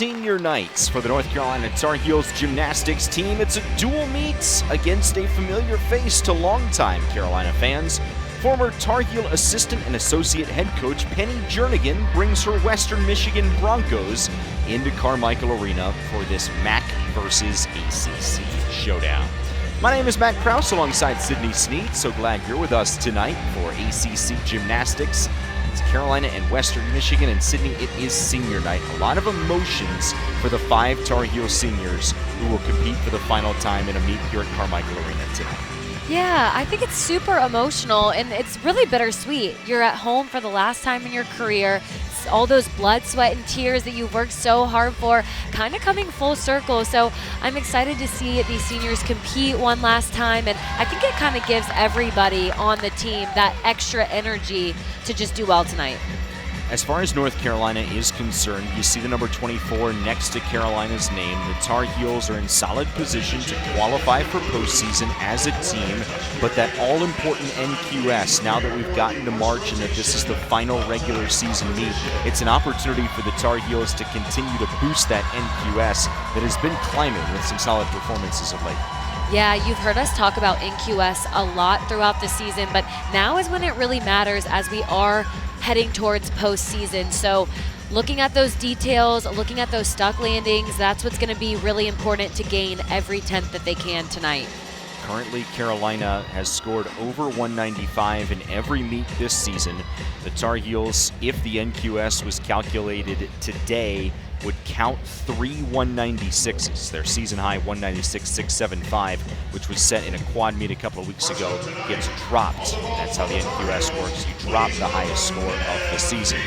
senior nights for the North Carolina Tar Heels gymnastics team. It's a dual meet against a familiar face to longtime Carolina fans. Former Tar Heel assistant and associate head coach Penny Jernigan brings her Western Michigan Broncos into Carmichael Arena for this MAC versus ACC showdown. My name is Matt Kraus alongside Sydney Sneed. So glad you're with us tonight for ACC gymnastics. It's Carolina and Western Michigan, and Sydney, it is senior night. A lot of emotions for the 5 Tar Heel seniors who will compete for the final time in a meet here at Carmichael Arena tonight. Yeah, I think it's super emotional, and it's really bittersweet. You're at home for the last time in your career. All those blood, sweat, and tears that you've worked so hard for kind of coming full circle. So I'm excited to see these seniors compete one last time, and I think it kind of gives everybody on the team that extra energy to just do well tonight. As far as North Carolina is concerned, you see the number 24 next to Carolina's name. The Tar Heels are in solid position to qualify for postseason as a team, but that all-important NQS, now that we've gotten to March and that this is the final regular season meet, it's an opportunity for the Tar Heels to continue to boost that NQS that has been climbing with some solid performances of late. Yeah, you've heard us talk about NQS a lot throughout the season, but now is when it really matters as we are heading towards postseason. So looking at those details, looking at those stuck landings, that's what's going to be really important to gain every 10th that they can tonight. Currently, Carolina has scored over 195 in every meet this season. The Tar Heels, if the NQS was calculated today, would count 3 196s. Their season high 196.675, which was set in a quad meet a couple of weeks ago, gets dropped. That's how the NQS works. You drop the highest score of the season.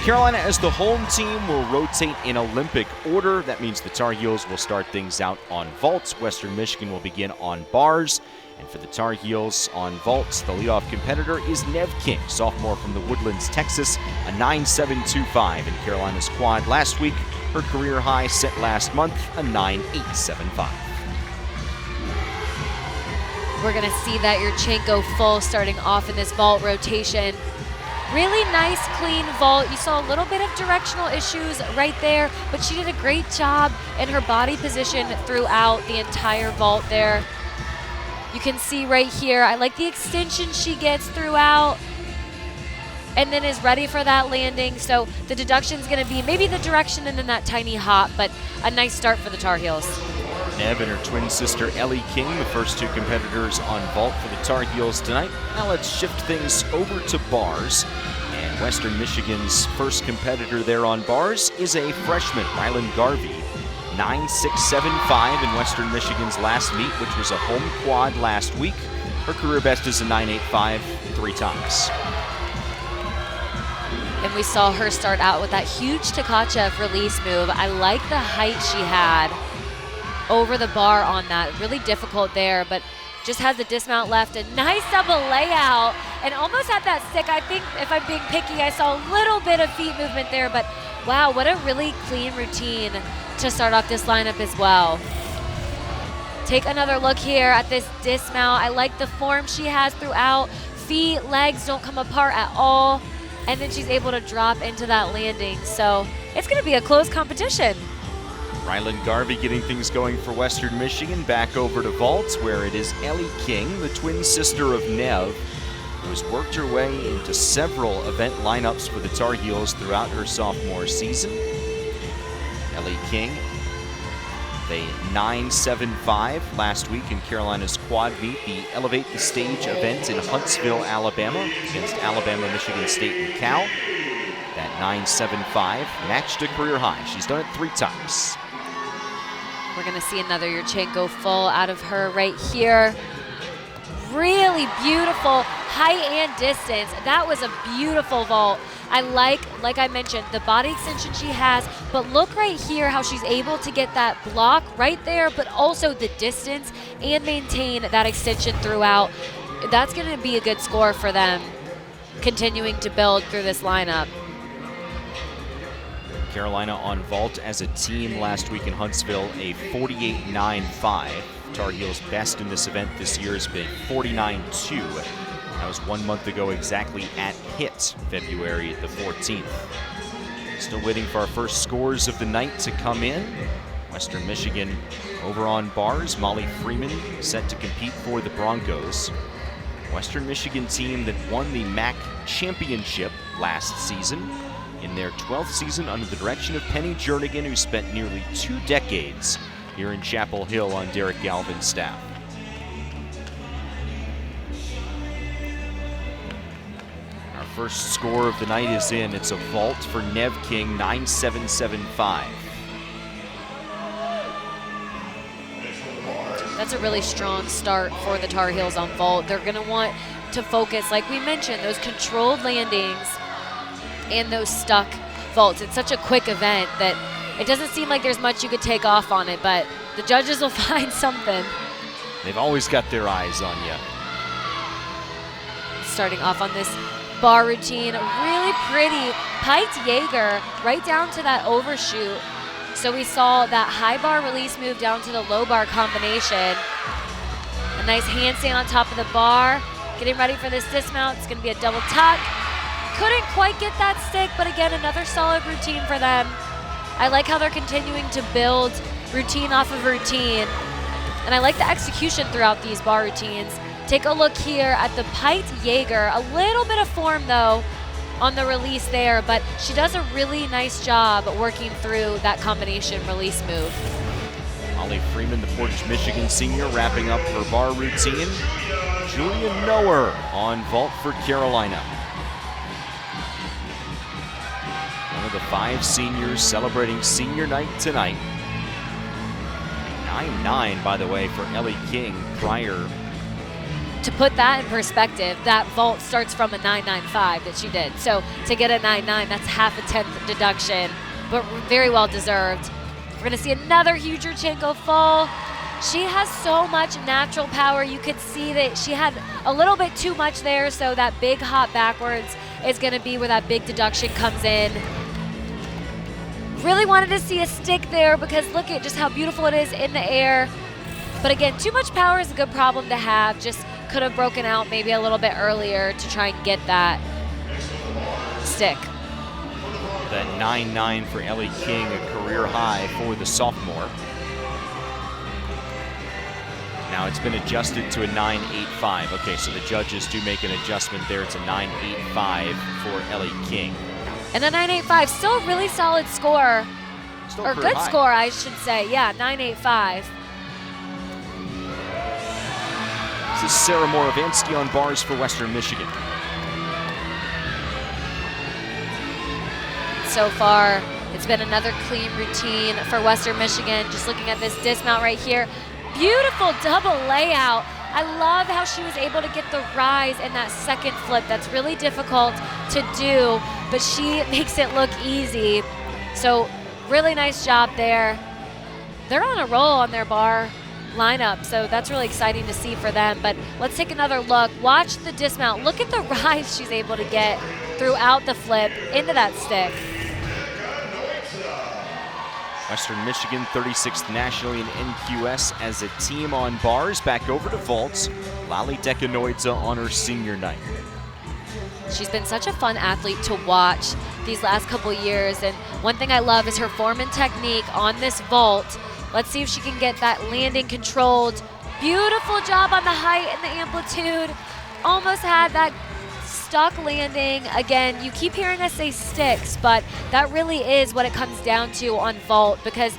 Carolina, as the home team, will rotate in Olympic order. That means the Tar Heels will start things out on vaults. Western Michigan will begin on bars. And for the Tar Heels on vaults, the leadoff competitor is Nev King, sophomore from the Woodlands, Texas, a 9.725 in Carolina's quad last week. Her career high set last month, a 9.875. We're going to see that Yurchenko full starting off in this vault rotation. Really nice, clean vault. You saw a little bit of directional issues right there, but she did a great job in her body position throughout the entire vault there. You can see right here, I like the extension she gets throughout and then is ready for that landing. So the deduction is going to be maybe the direction and then that tiny hop, but a nice start for the Tar Heels. Nev and her twin sister Ellie King, the first 2 competitors on vault for the Tar Heels tonight. Now let's shift things over to bars. And Western Michigan's first competitor there on bars is a freshman, Rylan Garvey. 9.675 in Western Michigan's last meet, which was a home quad last week. Her career best is a 9.85 3 times. And we saw her start out with that huge Tkachev release move. I like the height she had over the bar on that. Really difficult there, but just has the dismount left. A nice double layout and almost had that stick. I think if I'm being picky, I saw a little bit of feet movement there, but wow, what a really clean routine to start off this lineup as well. Take another look here at this dismount. I like the form she has throughout. Feet, legs don't come apart at all. And then she's able to drop into that landing. So it's going to be a close competition. Rylan Garvey getting things going for Western Michigan. Back over to vaults, where it is Ellie King, the twin sister of Nev, who has worked her way into several event lineups for the Tar Heels throughout her sophomore season. Ellie King, the 9.75 last week in Carolina's quad meet, the Elevate the Stage event in Huntsville, Alabama, against Alabama, Michigan State, and Cal. That 9.75 matched a career high. She's done it 3 times. We're going to see another Yurchenko full out of her right here. Really beautiful height and distance. That was a beautiful vault. I like I mentioned, the body extension she has, but look right here how she's able to get that block right there, but also the distance and maintain that extension throughout. That's going to be a good score for them, continuing to build through this lineup. Carolina on vault as a team last week in Huntsville, a 48.95. Tar Heels' best in this event this year has been 49.2. That was 1 month ago exactly at HIT, February the 14th. Still waiting for our first scores of the night to come in. Western Michigan over on bars. Molly Freeman set to compete for the Broncos. Western Michigan team that won the MAC championship last season in their 12th season under the direction of Penny Jernigan, who spent nearly 2 decades here in Chapel Hill on Derek Galvin's staff. Our first score of the night is in. It's a vault for Nev King, 9.775. That's a really strong start for the Tar Heels on vault. They're going to want to focus, like we mentioned, those controlled landings and those stuck vaults. It's such a quick event that it doesn't seem like there's much you could take off on it, but the judges will find something. They've always got their eyes on you. Starting off on this bar routine, really pretty piked Jaeger right down to that overshoot. So we saw that high bar release move down to the low bar combination. A nice handstand on top of the bar. Getting ready for this dismount. It's going to be a double tuck. Couldn't quite get that stick, but again, another solid routine for them. I like how they're continuing to build routine off of routine. And I like the execution throughout these bar routines. Take a look here at the piked Jaeger. A little bit of form, though, on the release there, but she does a really nice job working through that combination release move. Molly Freeman, the Portage, Michigan senior, wrapping up her bar routine. Julia Noer on vault for Carolina. One of the 5 seniors celebrating senior night tonight. 9.9, by the way, for Ellie King prior. To put that in perspective, that vault starts from a 9.95 that she did. So to get a 9.9, that's half a 10th deduction, but very well deserved. We're gonna see another huge Yurchenko full. She has so much natural power. You could see that she had a little bit too much there, so that big hop backwards is gonna be where that big deduction comes in. Really wanted to see a stick there because look at just how beautiful it is in the air. But again, too much power is a good problem to have. Just could have broken out maybe a little bit earlier to try and get that stick. That 9.9 for Ellie King, a career high for the sophomore. Now it's been adjusted to a 9.85. Okay, so the judges do make an adjustment there. It's a 9.85 for Ellie King. And a 9.85, still a really solid score. Still or good high. score, I should say. Yeah, 9.85. This is Sarah Moravanski on bars for Western Michigan. So far, it's been another clean routine for Western Michigan. Just looking at this dismount right here. Beautiful double layout. I love how she was able to get the rise in that second flip. That's really difficult to do, but she makes it look easy. So really nice job there. They're on a roll on their bar lineup, so that's really exciting to see for them. But let's take another look. Watch the dismount. Look at the rise she's able to get throughout the flip into that stick. Western Michigan, 36th nationally in NQS as a team on bars. Back over to vaults. Lali Dekanoidze on her senior night. She's been such a fun athlete to watch these last couple years, and one thing I love is her form and technique on this vault. Let's see if she can get that landing controlled. Beautiful job on the height and the amplitude. Almost had that stuck landing. Again, you keep hearing us say sticks, but that really is what it comes down to on vault, because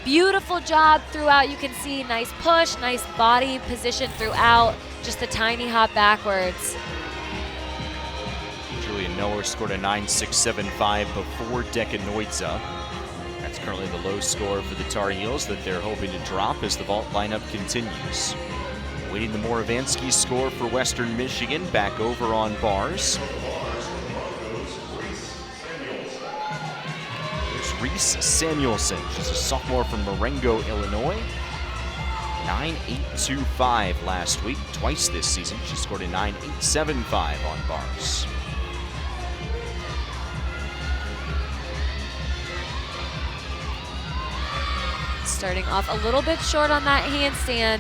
beautiful job throughout. You can see nice push, nice body position throughout, just a tiny hop backwards. Julia Noer scored a 9.675 before Dekanoidze. That's currently the low score for the Tar Heels that they're hoping to drop as the vault lineup continues. Waiting the Moravanski score for Western Michigan, back over on bars. There's Reese Samuelson. She's a sophomore from Marengo, Illinois. 9.825 last week. Twice this season, she scored a 9.875 on bars. Starting off a little bit short on that handstand.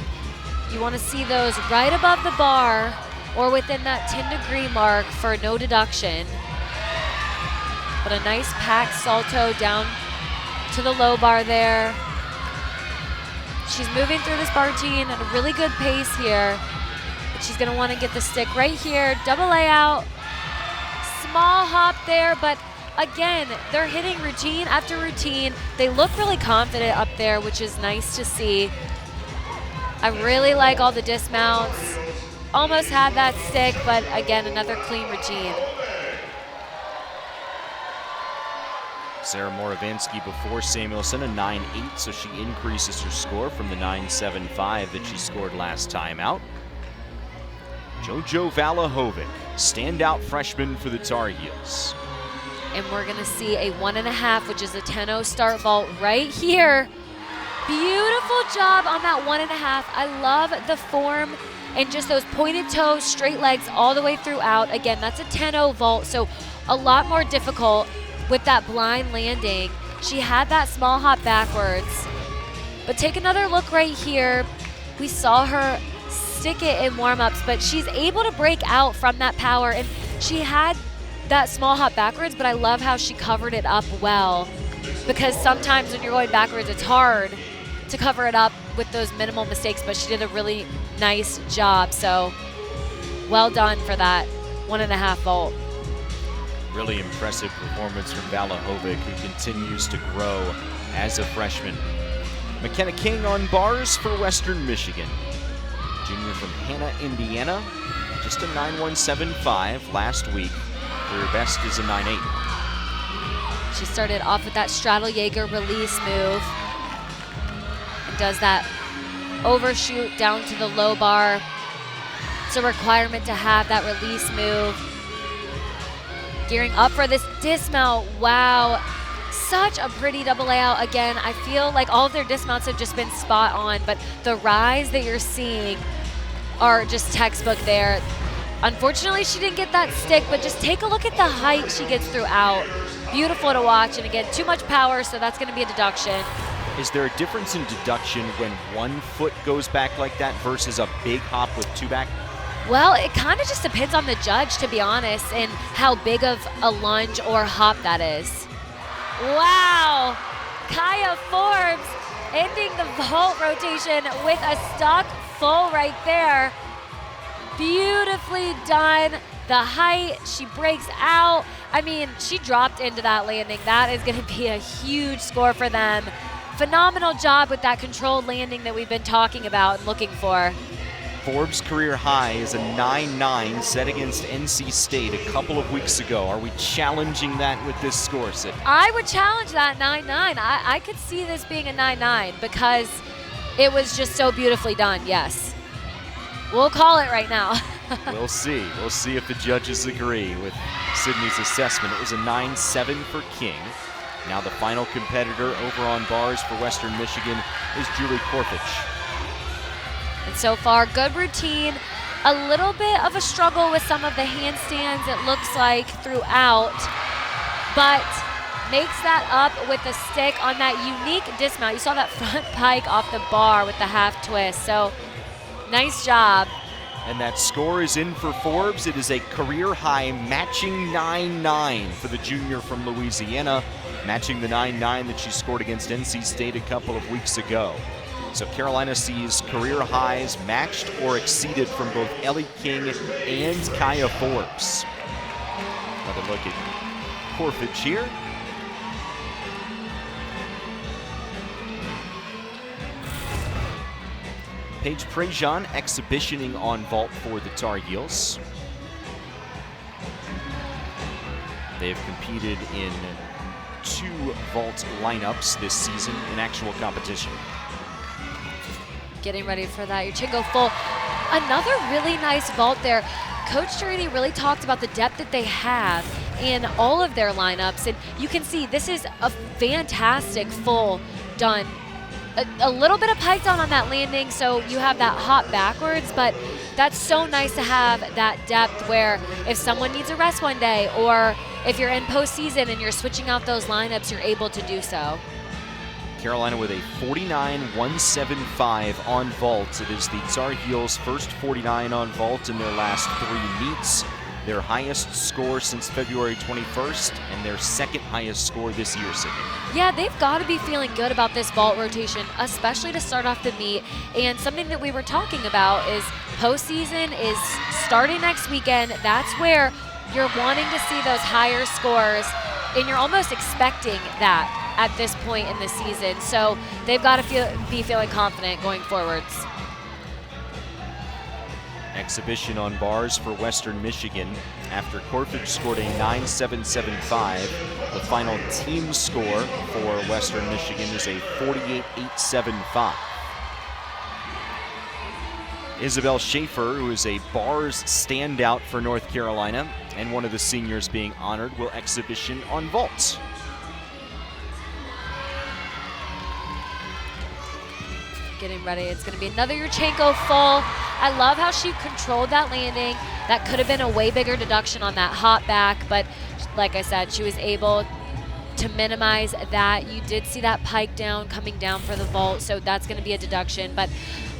You want to see those right above the bar or within that 10-degree mark for no deduction. But a nice packed salto down to the low bar there. She's moving through this bar routine at a really good pace here. But she's gonna wanna get the stick right here. Double layout, small hop there, but again, they're hitting routine after routine. They look really confident up there, which is nice to see. I really like all the dismounts. Almost had that stick, but again, another clean routine. Sarah Moravinsky before Samuelson, a 9.8, so she increases her score from the 9.75 that she scored last time out. JoJo Valahovic, standout freshman for the Tar Heels. And we're gonna see a 1.5, which is a 10-0 start vault right here. Beautiful job on that 1.5. I love the form and just those pointed toes, straight legs all the way throughout. Again, that's a 10-0 vault, so a lot more difficult with that blind landing. She had that small hop backwards. But take another look right here. We saw her stick it in warm-ups, but she's able to break out from that power, and she had that small hop backwards, but I love how she covered it up well, because sometimes when you're going backwards, it's hard to cover it up with those minimal mistakes, but she did a really nice job. So well done for that 1.5 vault. Really impressive performance from Valahovic, who continues to grow as a freshman. McKenna King on bars for Western Michigan. Junior from Hanna, Indiana. Just a 9.175 last week. Her best is a 9.8. She started off with that straddle Jaeger release move and does that overshoot down to the low bar. It's a requirement to have that release move. Gearing up for this dismount. Wow, such a pretty double layout. Again, I feel like all of their dismounts have just been spot on, but the rise that you're seeing are just textbook there. Unfortunately, she didn't get that stick, but just take a look at the height she gets throughout. Beautiful to watch, and again, too much power, so that's gonna be a deduction. Is there a difference in deduction when one foot goes back like that versus a big hop with two back? Well, it kind of just depends on the judge, to be honest, and how big of a lunge or hop that is. Wow, Kaya Forbes ending the vault rotation with a stock full right there. Beautifully done. The height, she breaks out. I mean, she dropped into that landing. That is gonna be a huge score for them. Phenomenal job with that controlled landing that we've been talking about and looking for. Forbes' career high is a 9.9 set against NC State a couple of weeks ago. Are we challenging that with this score, Sid? I would challenge that 9.9. I could see this being a 9.9 because it was just so beautifully done, yes. We'll call it right now. We'll see. We'll see if the judges agree with Sydney's assessment. It was a 9.7 for King. Now the final competitor over on bars for Western Michigan is Julie Korfich. And so far, good routine. A little bit of a struggle with some of the handstands, it looks like, throughout. But makes that up with the stick on that unique dismount. You saw that front pike off the bar with the half twist. So nice job. And that score is in for Forbes. It is a career high matching 9.9 for the junior from Louisiana, matching the 9.9 that she scored against NC State a couple of weeks ago. So Carolina sees career highs matched or exceeded from both Ellie King and Kaya Forbes. Another look at Korfich here. Paige Prejean exhibitioning on vault for the Tar Heels. They have competed in 2 vault lineups this season in actual competition. Getting ready for that. Your chin go full. Another really nice vault there. Coach Jaridi really talked about the depth that they have in all of their lineups, and you can see this is a fantastic full done. A little bit of pike down on that landing, so you have that hop backwards, but that's so nice to have that depth where if someone needs a rest one day, or if you're in postseason and you're switching out those lineups, you're able to do so. Carolina with a 49.175 on vault. It is the Tar Heels' first 49 on vault in their last 3 meets. their highest score since February 21st, and their second highest score this year, Sydney. Yeah, they've got to be feeling good about this vault rotation, especially to start off the meet. And something that we were talking about is postseason is starting next weekend. That's where you're wanting to see those higher scores, and you're almost expecting that at this point in the season. So they've got to be feeling confident going forwards. Exhibition on bars for Western Michigan after Corfage scored a 9.775. The final team score for Western Michigan is a 48.875. Isabel Schaefer, who is a bars standout for North Carolina and one of the seniors being honored, will exhibition on vaults. Getting ready. It's going to be another Yurchenko full. I love how she controlled that landing. That could have been a way bigger deduction on that hop back, but like I said, she was able to minimize that. You did see that pike down coming down for the vault, so that's going to be a deduction. But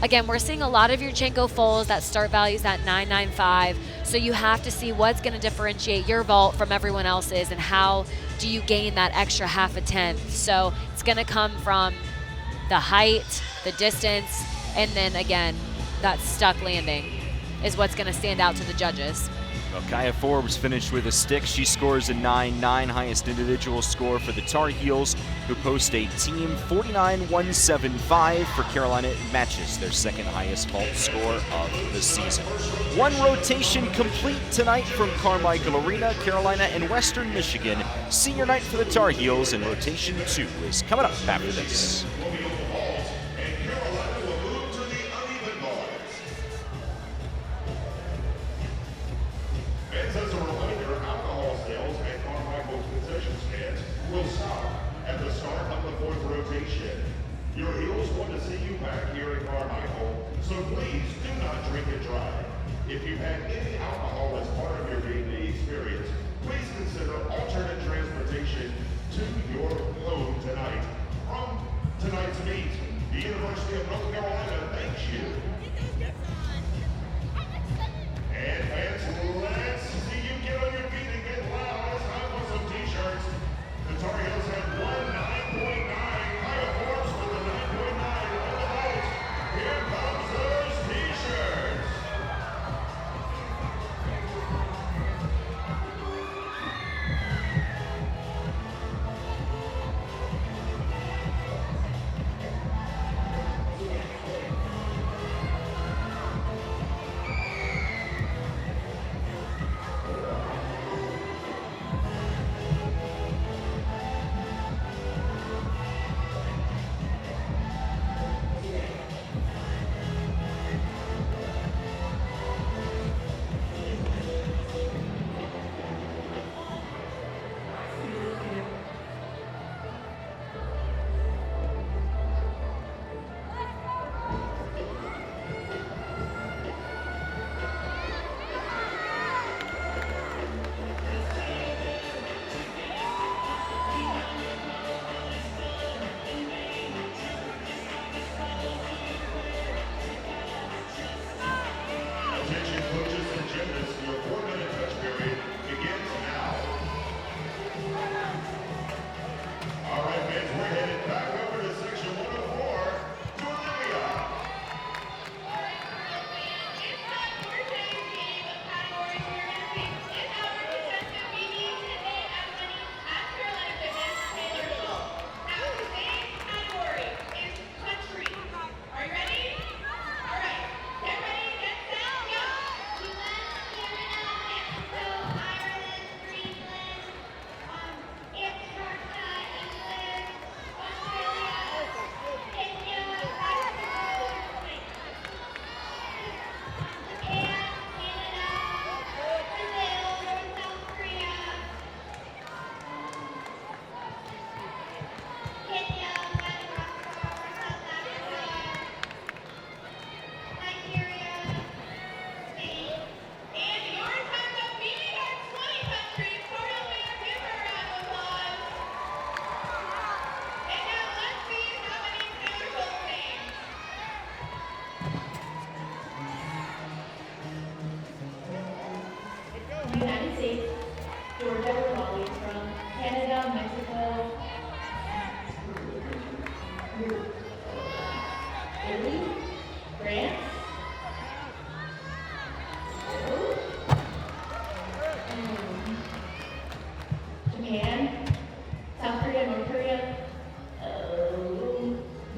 again, we're seeing a lot of Yurchenko fulls. That start value is at 995, so you have to see what's going to differentiate your vault from everyone else's and how do you gain that extra half a tenth. So it's going to come from the height, the distance, and then again, that stuck landing is what's going to stand out to the judges. Well, Kaya Forbes finished with a stick. She scores a 9.9, highest individual score for the Tar Heels, who post a team 49.175 for Carolina. It matches their second highest vault score of the season. One rotation complete tonight from Carmichael Arena, Carolina and Western Michigan. Senior night for the Tar Heels, and rotation 2 is coming up after this. As a reminder, alcohol sales at Carmichael's concession stands will stop at the start of the fourth rotation. Your Heels want to see you back here at Carmichael, so please do not drink and drive. If you've had any alcohol as part of your game day experience, please consider alternate transportation to your home tonight. From tonight's meet, the University of North Carolina thanks you. And fans, let's see you get on your feet and get loud. It's time for some t-shirts. The Tar Heels have won 9.9. Kaya Forbes with the 9.9 on the vote. Here comes those t-shirts.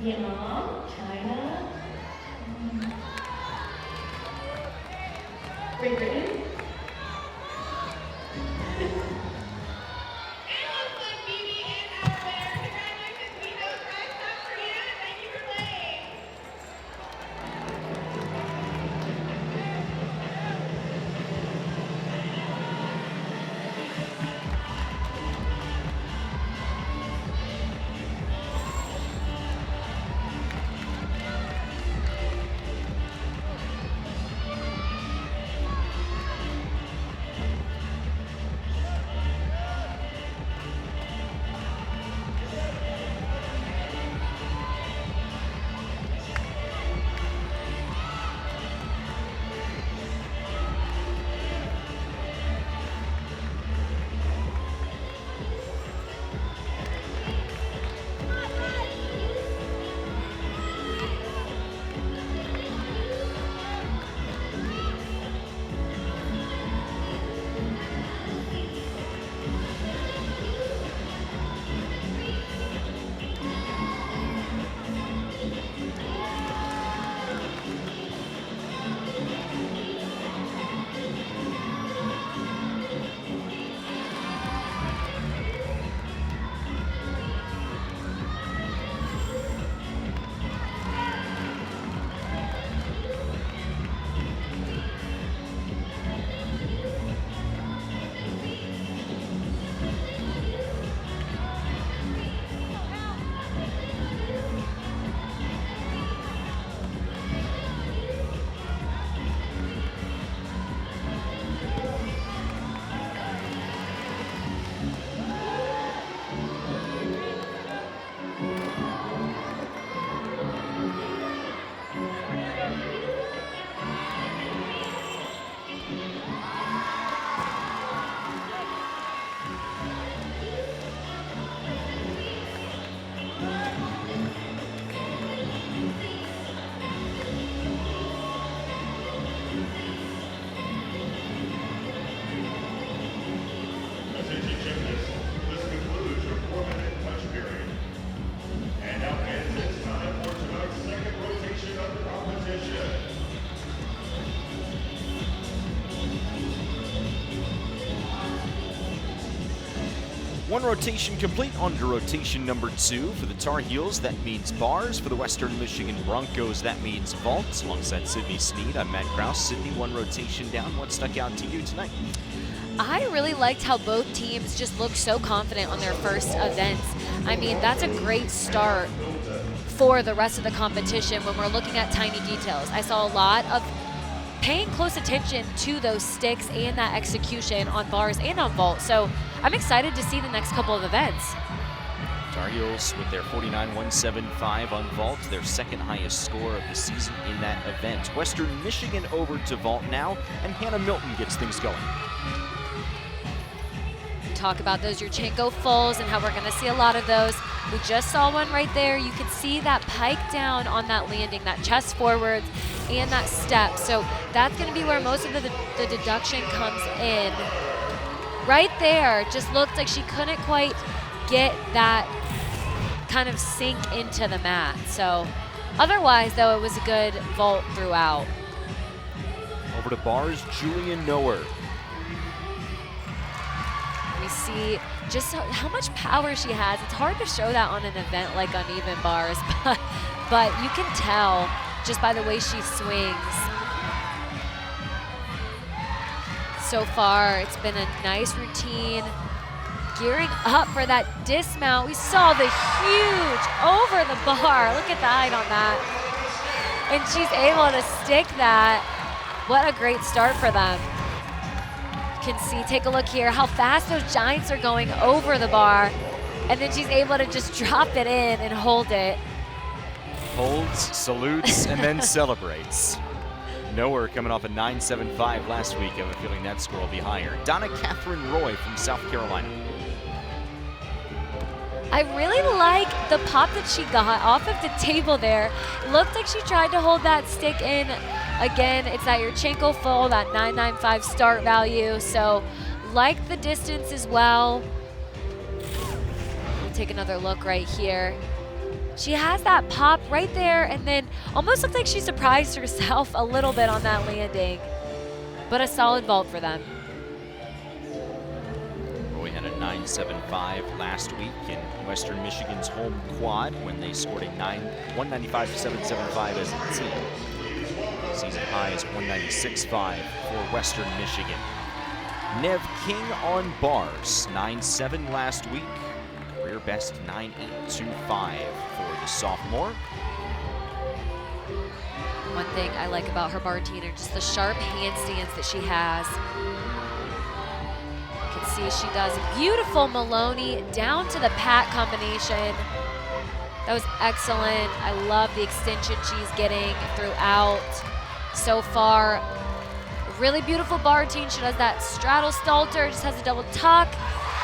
Vietnam, China, Great Britain. One rotation complete, on to rotation number 2 for the Tar Heels. That means bars. For the Western Michigan Broncos, that means vaults. Alongside Sydney Sneed, I'm Matt Kraus. Sydney, one rotation down. What stuck out to you tonight? I really liked how both teams just looked so confident on their first events. I mean, that's a great start for the rest of the competition when we're looking at tiny details. I saw a lot of paying close attention to those sticks and that execution on bars and on vault. So I'm excited to see the next couple of events. Tar Heels with their 49.175 on vault, their second highest score of the season in that event. Western Michigan over to vault now, and Hannah Milton gets things going. Talk about those Yurchenko fulls and how we're gonna see a lot of those. We just saw one right there. You can see that pike down on that landing, that chest forwards and that step. So that's gonna be where most of the deduction comes in. Right there, just looked like she couldn't quite get that kind of sink into the mat. So otherwise though, it was a good vault throughout. Over to bars, Julian Noer. We see just how much power she has. It's hard to show that on an event like uneven bars, but you can tell just by the way she swings. So far, it's been a nice routine. Gearing up for that dismount. We saw the huge over the bar. Look at the height on that. And she's able to stick that. What a great start for them. Can see, take a look here, how fast those giants are going over the bar, and then she's able to just drop it in and hold it. Holds, salutes, and then celebrates. Noer coming off a 9.75 last week. I have a feeling that score will be higher. Donna Catherine Roy from South Carolina. I really like the pop that she got off of the table there. Looked like she tried to hold that stick in. Again, it's that Yurchenko full, that 9.95 start value. So like the distance as well. We'll take another look right here. She has that pop right there, and then almost looked like she surprised herself a little bit on that landing. But a solid vault for them. Roy had a 9.75 last week in Western Michigan's home quad when they scored a 195.775 as a team. Season high is 196.5 for Western Michigan. Nev King on bars, 9.7 last week. Career best 9.825 for the sophomore. One thing I like about her bar routine are just the sharp handstands that she has. You can see she does a beautiful Maloney down to the pat combination. That was excellent. I love the extension she's getting throughout so far. Really beautiful bar routine. She does that straddle stalter, just has a double tuck.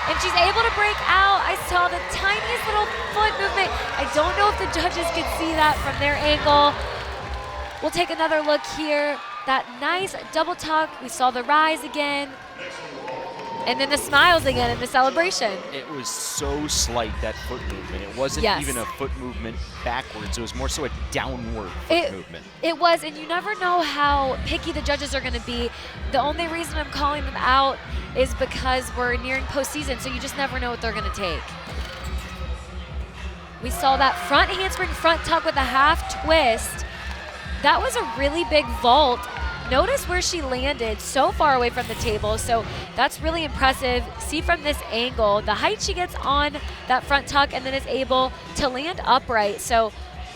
And she's able to break out. I saw the tiniest little foot movement. I don't know if the judges could see that from their angle. We'll take another look here. That nice double tuck. We saw the rise again. And then the smiles again in the celebration. It was so slight, that foot movement. It wasn't even a foot movement backwards. It was more so a downward foot movement. It was, and you never know how picky the judges are going to be. The only reason I'm calling them out is because we're nearing postseason, so you just never know what they're going to take. We saw that front handspring front tuck with a half twist. That was a really big vault. Notice where she landed, so far away from the table, so that's really impressive. See from this angle, the height she gets on that front tuck and then is able to land upright. So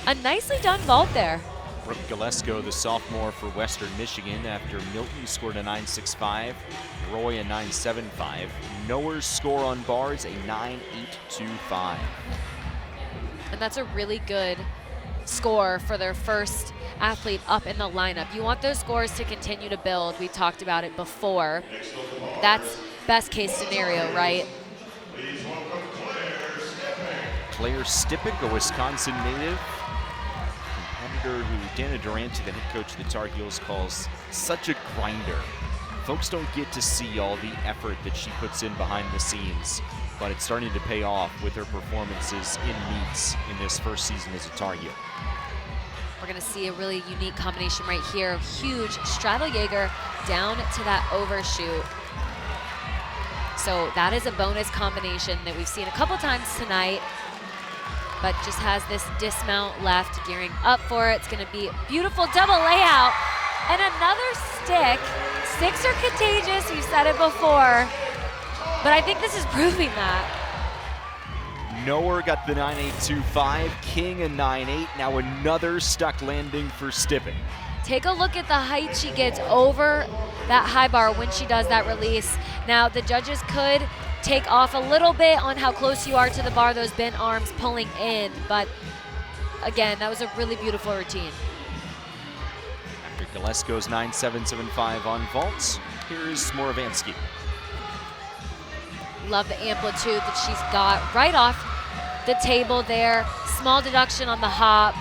a nicely done vault there. Brooke Galesko, the sophomore for Western Michigan, after Milton scored a 9.65, Roy a 9.75. Noer's score on bars a 9.825. And that's a really good score for their first athlete up in the lineup. You want those scores to continue to build. We talked about it before. That's best case scenario, right? Claire Stipik, a Wisconsin native, competitor who Dana Durante, the head coach of the Tar Heels, calls such a grinder. Folks don't get to see all the effort that she puts in behind the scenes, but it's starting to pay off with her performances in meets in this first season as a Tar Heel. We're going to see a really unique combination right here. Huge straddle Jaeger down to that overshoot. So that is a bonus combination that we've seen a couple times tonight, but just has this dismount left, gearing up for it. It's going to be a beautiful double layout. And another stick. Sticks are contagious, we've said it before, but I think this is proving that. Noer got the 9.825, King a 9.8, now another stuck landing for Stipik. Take a look at the height she gets over that high bar when she does that release. Now the judges could take off a little bit on how close you are to the bar, those bent arms pulling in, but again, that was a really beautiful routine. After Galesko's 9.775 on vaults, here's Moravanski. Love the amplitude that she's got right off the table there. Small deduction on the hop.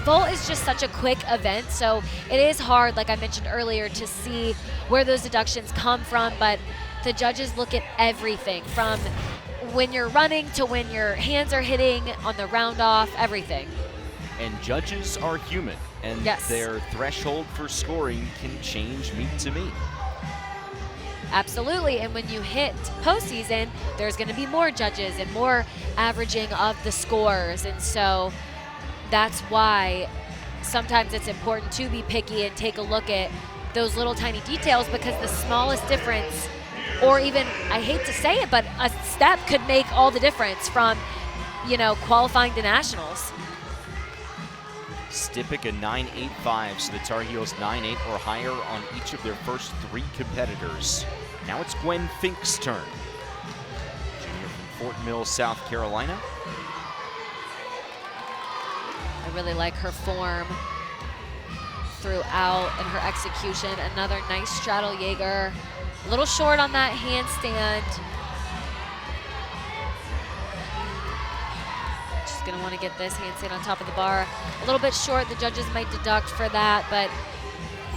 Vault is just such a quick event, so it is hard, like I mentioned earlier, to see where those deductions come from, but the judges look at everything from when you're running to when your hands are hitting on the round off, everything. And judges are human, and their threshold for scoring can change meet to meet. Absolutely, and when you hit postseason, there's going to be more judges and more averaging of the scores, and so that's why sometimes it's important to be picky and take a look at those little tiny details, because the smallest difference, or even, I hate to say it, but a step could make all the difference from, you know, qualifying to nationals. Stipik a 9.85, so the Tar Heels 9.8 or higher on each of their first three competitors. Now it's Gwen Fink's turn. Junior from Fort Mill, South Carolina. I really like her form throughout and her execution. Another nice straddle Jaeger. A little short on that handstand. She's gonna want to get this handstand on top of the bar. A little bit short, the judges might deduct for that, but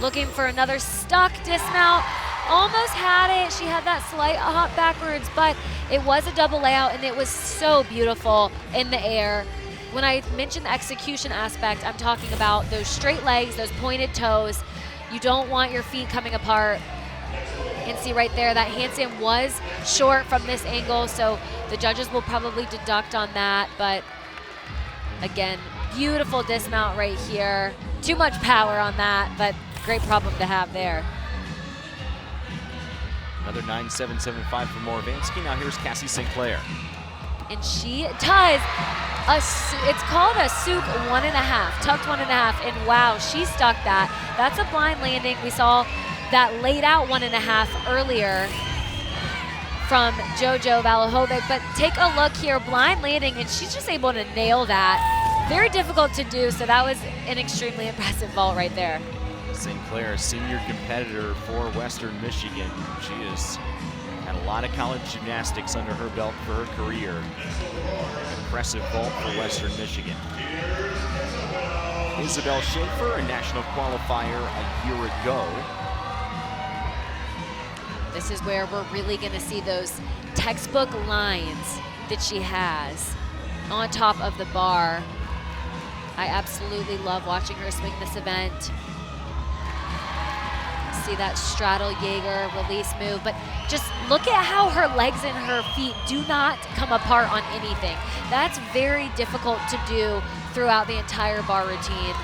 looking for another stuck dismount. Almost had it. She had that slight hop backwards, but it was a double layout and it was so beautiful in the air. when I mention the execution aspect, I'm talking about those straight legs, those pointed toes. You don't want your feet coming apart. You can see right there that handstand was short from this angle, so the judges will probably deduct on that. But again, beautiful dismount right here. Too much power on that, but great problem to have there. Another 9.775 for Moravanski. Now here's Cassie St. Clair. And she does it's called a Souk 1.5, tucked 1.5, and wow, she stuck that. That's a blind landing. We saw that laid out 1.5 earlier from JoJo Valahovic, but take a look here, blind landing, and she's just able to nail that. Very difficult to do, so that was an extremely impressive vault right there. St. Clair, a senior competitor for Western Michigan. She has had a lot of college gymnastics under her belt for her career. Impressive vault for Western Michigan. Isabel Schaefer, a national qualifier a year ago. This is where we're really gonna see those textbook lines that she has on top of the bar. I absolutely love watching her swing this event. See that straddle Jaeger release move, but just look at how her legs and her feet do not come apart on anything. That's very difficult to do throughout the entire bar routine.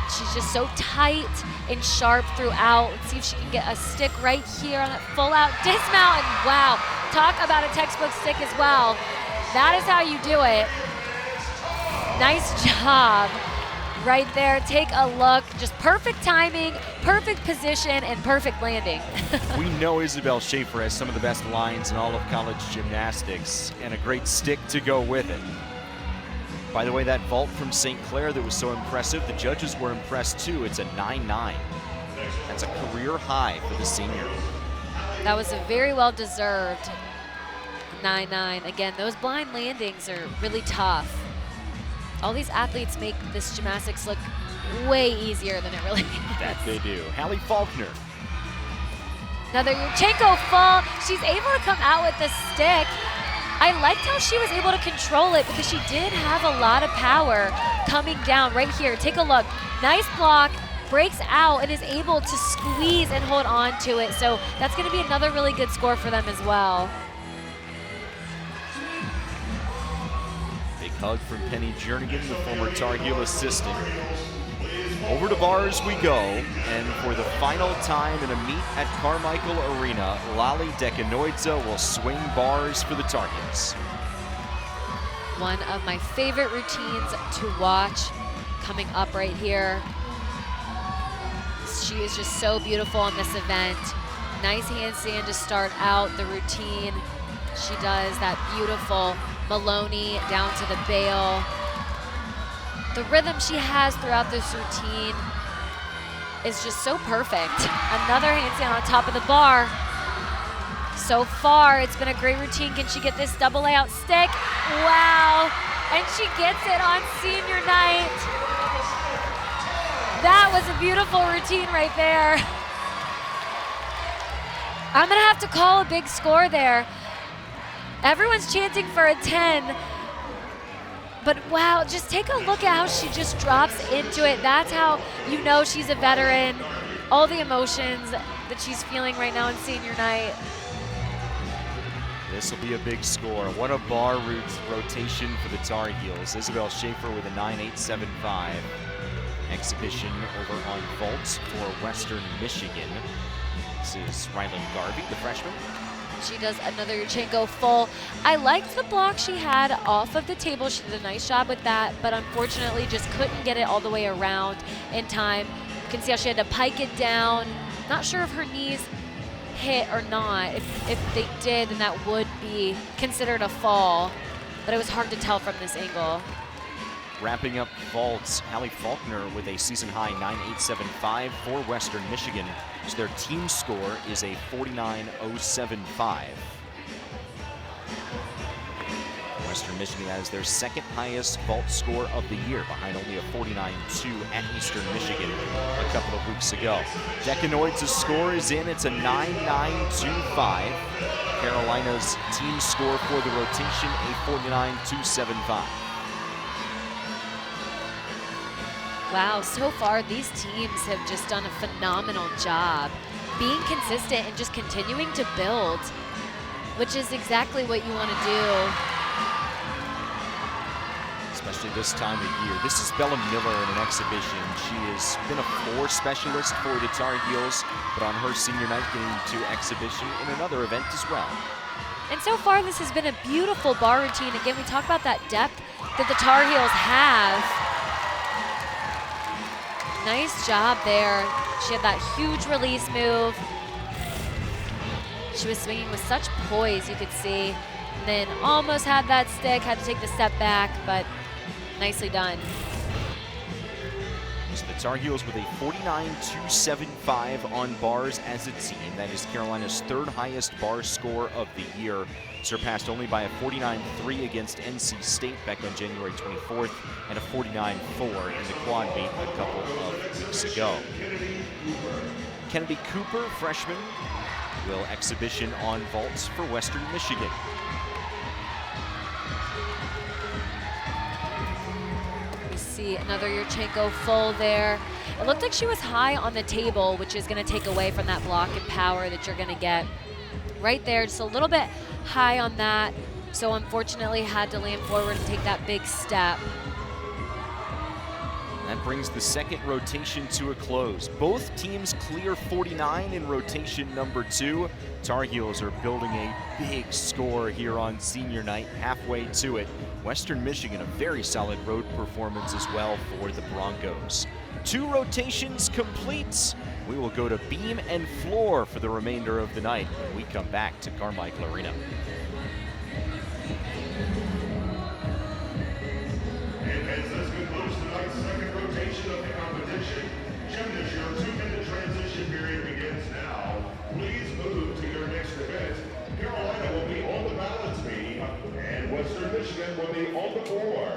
She's just so tight and sharp throughout. Let's see if she can get a stick right here on that full out dismount. And wow, talk about a textbook stick as well. That is how you do it. Nice job right there. Take a look. Just perfect timing, perfect position, and perfect landing. We know Isabel Schaefer has some of the best lines in all of college gymnastics and a great stick to go with it. By the way, that vault from St. Clair that was so impressive, the judges were impressed too. It's a 9.9. That's a career high for the senior. That was a very well-deserved 9.9. Again, those blind landings are really tough. All these athletes make this gymnastics look way easier than it really is. That they do. Hallie Faulkner. Another Yurchenko fall. She's able to come out with the stick. I liked how she was able to control it because she did have a lot of power coming down right here. Take a look. Nice block, breaks out, and is able to squeeze and hold on to it. So that's going to be another really good score for them as well. Big hug from Penny Jernigan, the former Tar Heel assistant. Over to bars we go, and for the final time in a meet at Carmichael Arena, Lali Dekanoidze will swing bars for the Tar Heels. One of my favorite routines to watch coming up right here. She is just so beautiful in this event. Nice handstand to start out the routine. She does that beautiful Maloney down to the bail. The rhythm she has throughout this routine is just so perfect. Another handstand on top of the bar. So far, it's been a great routine. Can she get this double layout stick? Wow, and she gets it on senior night. That was a beautiful routine right there. I'm gonna have to call a big score there. Everyone's chanting for a 10. But wow, just take a look at how she just drops into it. That's how you know she's a veteran. All the emotions that she's feeling right now in senior night. This will be a big score. What a bar rotation for the Tar Heels. Isabel Schaefer with a 9.875. Exhibition over on vaults for Western Michigan. This is Ryland Garvey, the freshman. She does another Yurchenko full. I liked the block she had off of the table. She did a nice job with that, but unfortunately just couldn't get it all the way around in time. You can see how she had to pike it down. Not sure if her knees hit or not. If they did, then that would be considered a fall, but it was hard to tell from this angle. Wrapping up vaults, Hallie Faulkner with a season-high 9.875 for Western Michigan. So their team score is a 49.075. Western Michigan has their second highest vault score of the year, behind only a 49-2 at Eastern Michigan a couple of weeks ago. Decanoids' score is in. It's a 9.925. Carolina's team score for the rotation, a 49.275. Wow, so far these teams have just done a phenomenal job being consistent and just continuing to build, which is exactly what you want to do. Especially this time of year. This is Bella Miller in an exhibition. She has been a floor specialist for the Tar Heels, but on her senior night getting to exhibition in another event as well. And so far this has been a beautiful bar routine. Again, we talk about that depth that the Tar Heels have. Nice job there. She had that huge release move. She was swinging with such poise, you could see. And then almost had that stick, had to take the step back, but nicely done. So the Tar Heels with a 49.275 on bars as a team. That is Carolina's third highest bar score of the year, surpassed only by a 49.3 against NC State back on January 24th and a 49.4 in the quad meet a couple of weeks ago. Kennedy Cooper, freshman, will exhibition on vaults for Western Michigan. We see another Yurchenko full there. It looked like she was high on the table, which is going to take away from that block and power that you're going to get right there. Just a little bit high on that. So unfortunately had to land forward and take that big step. That brings the second rotation to a close. Both teams clear 49 in rotation number 2. Tar Heels are building a big score here on senior night, halfway to it. Western Michigan, a very solid road performance as well for the Broncos. 2 rotations complete. We will go to beam and floor for the remainder of the night when we come back to Carmichael Arena. And as this concludes tonight's second rotation of the competition, gymnast, your 2-minute transition period begins now. Please move to your next event. Carolina will be on the balance beam, and Western Michigan will be on the floor.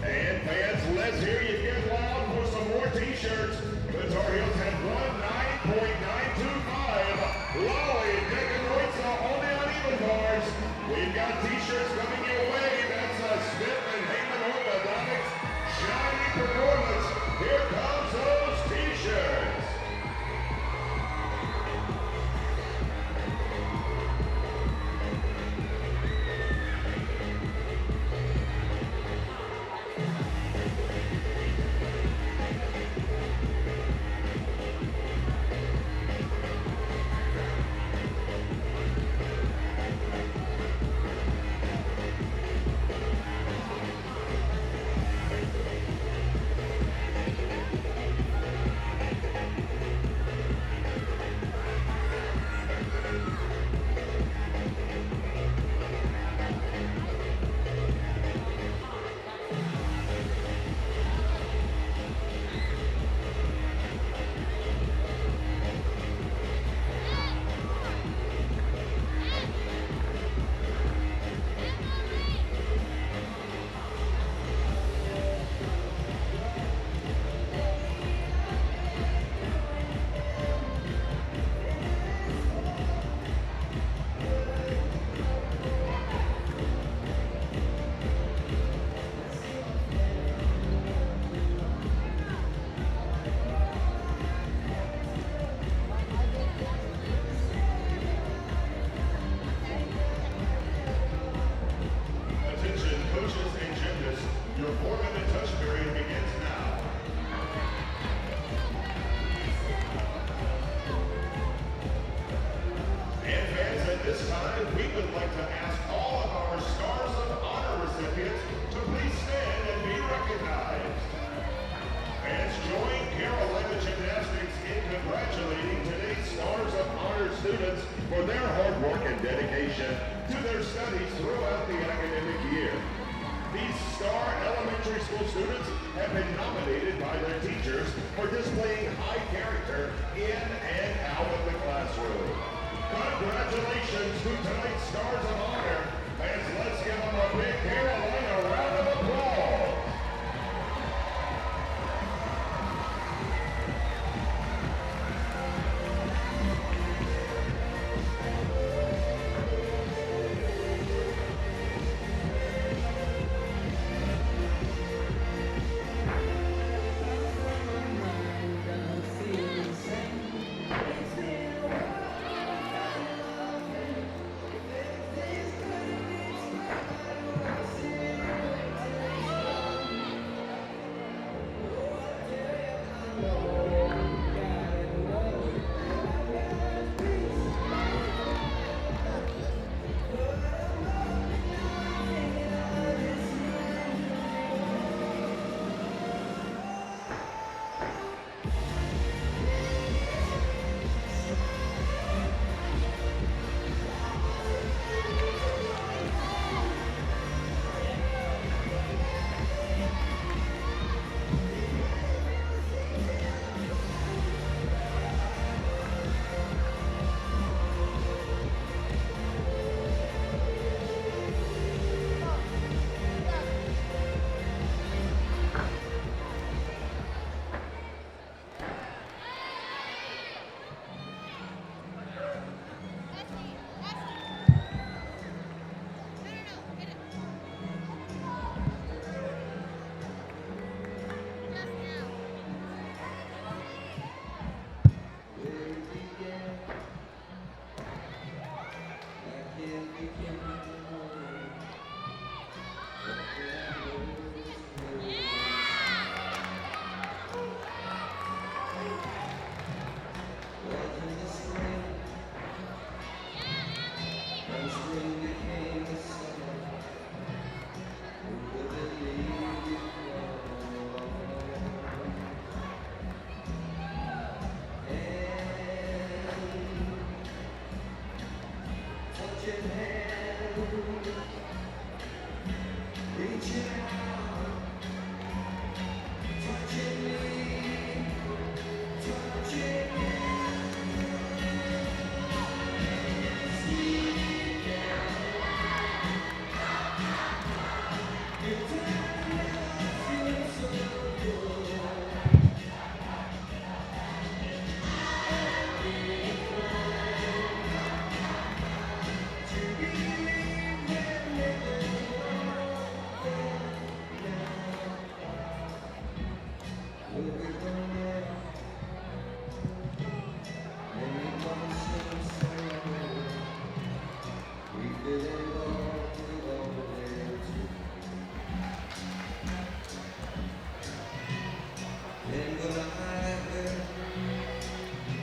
And fans, let's hear you get loud for some more t-shirts. The Tar Heels have won 9.925. Lolly Decanoitza on the uneven bars. We've got t-shirts coming your way. That's a Smith and Heyman Orthodontics shiny performance. Here comes those t-shirts. Fans, let's give them a big Carolina round of applause.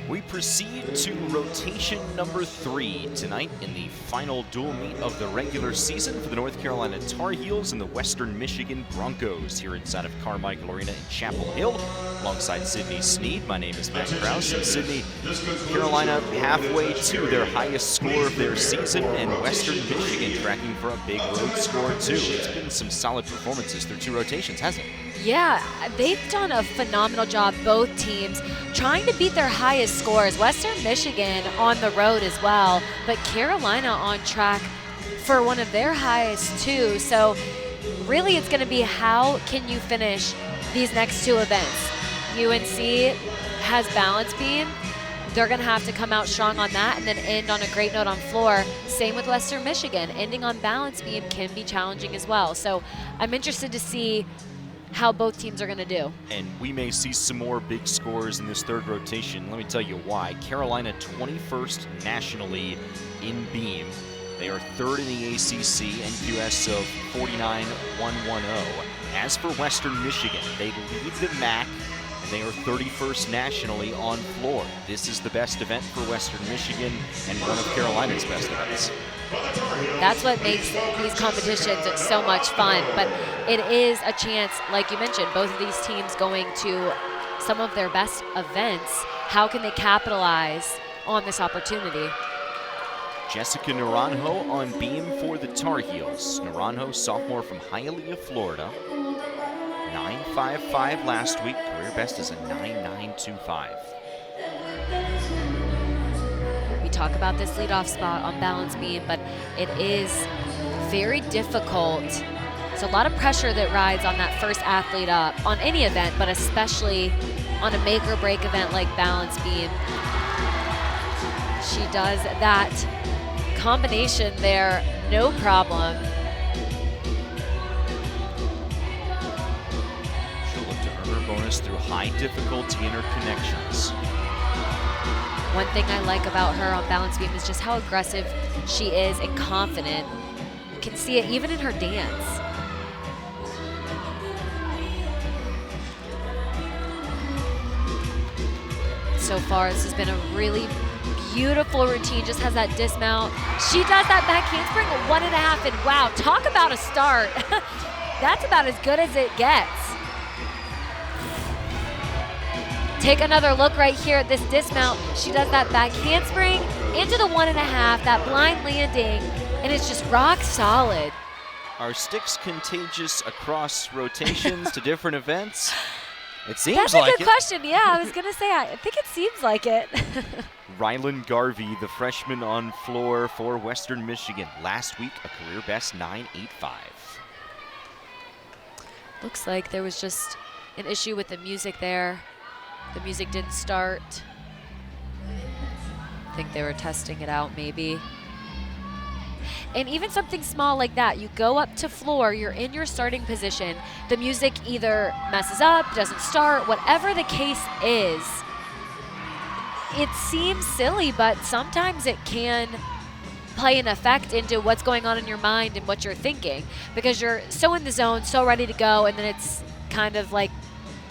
We proceed to rotation number 3 tonight in the final dual meet of the regular season for the North Carolina Tar Heels and the Western Michigan Broncos here inside of Carmichael Arena in Chapel Hill. Alongside Sydney Sneed, my name is Matt Krause. And Sydney, Carolina halfway to their highest score of their season, and Western Michigan tracking for a big road score too. It's been some solid performances through 2 rotations, hasn't it? Yeah, they've done a phenomenal job, both teams, trying to beat their highest scores. Western Michigan on the road as well, but Carolina on track for one of their highest too. So really it's going to be how can you finish these next 2 events. UNC has balance beam. They're going to have to come out strong on that and then end on a great note on floor. Same with Western Michigan. Ending on balance beam can be challenging as well. So I'm interested to see how both teams are going to do. And we may see some more big scores in this 3rd rotation. Let me tell you why. Carolina 21st nationally in beam. They are 3rd in the ACC, NQS of 49.110. As for Western Michigan, they lead the MAC, and they are 31st nationally on floor. This is the best event for Western Michigan and one of Carolina's best events. That's what makes these competitions so much fun, but it is a chance, like you mentioned, both of these teams going to some of their best events. How can they capitalize on this opportunity? Jessica Naranjo on beam for the Tar Heels. Naranjo, sophomore from Hialeah, Florida. 9.55 last week. Career best is a 9.925. We talk about this leadoff spot on balance beam, but it is very difficult. There's a lot of pressure that rides on that first athlete up, on any event, but especially on a make or break event like balance beam. She does that combination there, no problem. She'll look to earn her bonus through high difficulty interconnections. One thing I like about her on balance beam is just how aggressive she is and confident. You can see it even in her dance. So far, this has been a really beautiful routine. Just has that dismount. She does that back handspring at 1.5, and wow, talk about a start. That's about as good as it gets. Take another look right here at this dismount. She does that back handspring into the 1.5, that blind landing, and it's just rock solid. Are sticks contagious across rotations to different events? It seems That's like a good question. Yeah, I was gonna say, I think it seems like it. Rylan Garvey, the freshman on floor for Western Michigan. Last week, a career best 9.85. Looks like there was just an issue with the music there. The music didn't start. I think they were testing it out maybe. And even something small like that, you go up to floor, you're in your starting position, the music either messes up, doesn't start, whatever the case is. It seems silly, but sometimes it can play an effect into what's going on in your mind and what you're thinking, because you're so in the zone, so ready to go, and then it's kind of like,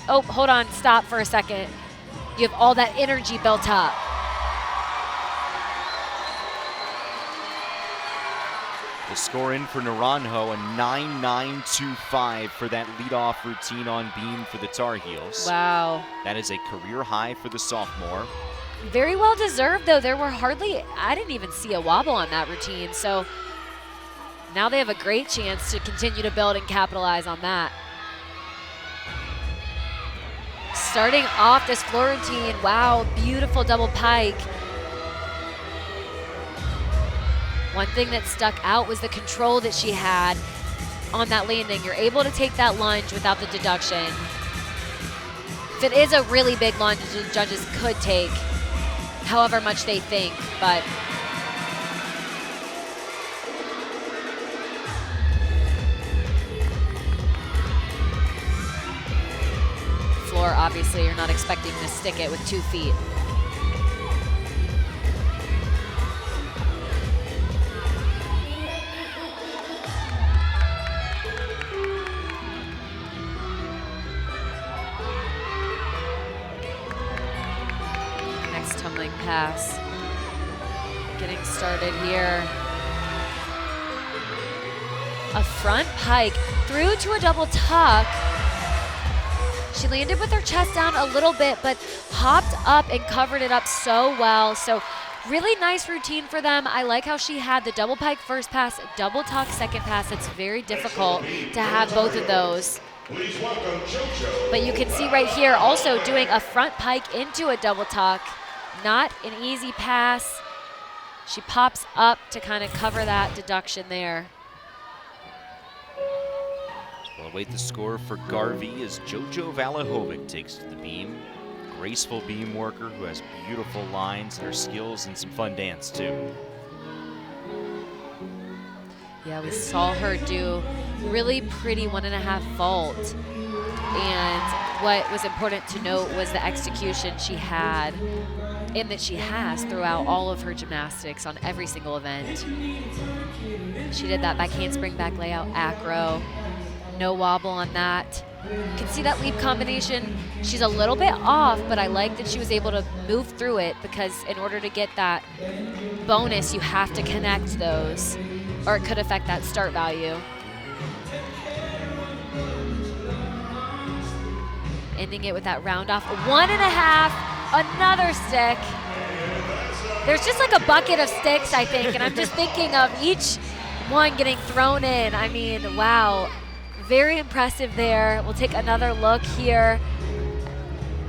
oh, hold on, stop for a second. You have all that energy built up. The score in for Naranjo, a 9.925 for that leadoff routine on beam for the Tar Heels. Wow. That is a career high for the sophomore. Very well deserved, though. There were hardly, I didn't even see a wobble on that routine. So now they have a great chance to continue to build and capitalize on that. Starting off this floor routine, wow, beautiful double pike. One thing that stuck out was the control that she had on that landing. You're able to take that lunge without the deduction. If it is a really big lunge, the judges could take however much they think, but floor, obviously, you're not expecting to stick it with 2 feet. Tumbling pass. Getting started here. A front pike through to a double tuck. She landed with her chest down a little bit, but hopped up and covered it up so well. So really nice routine for them. I like how she had the double pike first pass, double tuck second pass. It's very difficult to have both of those. But you can see right here also doing a front pike into a double tuck. Not an easy pass. She pops up to kind of cover that deduction there. We'll await the score for Garvey as Jojo Valahovic takes to the beam. Graceful beam worker who has beautiful lines and her skills and some fun dance too. Yeah, we saw her do really pretty 1.5 vault. And what was important to note was the execution she had and that she has throughout all of her gymnastics on every single event. She did that back handspring, back layout, acro. No wobble on that. You can see that leap combination. She's a little bit off, but I like that she was able to move through it, because in order to get that bonus, you have to connect those, or it could affect that start value. Ending it with that round off. 1.5. Another stick. There's just like a bucket of sticks, I think, and I'm just thinking of each one getting thrown in. I mean, wow, very impressive there. We'll take another look here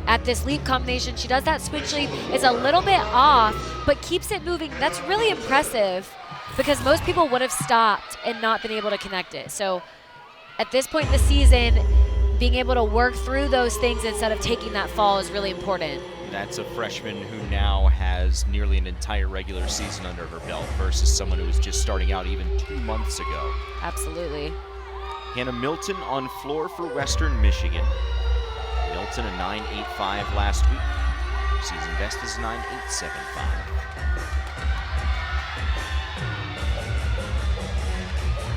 at this leap combination. She does that switch leap, is a little bit off, but keeps it moving. That's really impressive because most people would have stopped and not been able to connect it. So at this point in the season, being able to work through those things instead of taking that fall is really important. That's a freshman who now has nearly an entire regular season under her belt versus someone who was just starting out even 2 months ago. Absolutely. Hannah Milton on floor for Western Michigan. Milton a 9.85 last week. Season best is 9.875.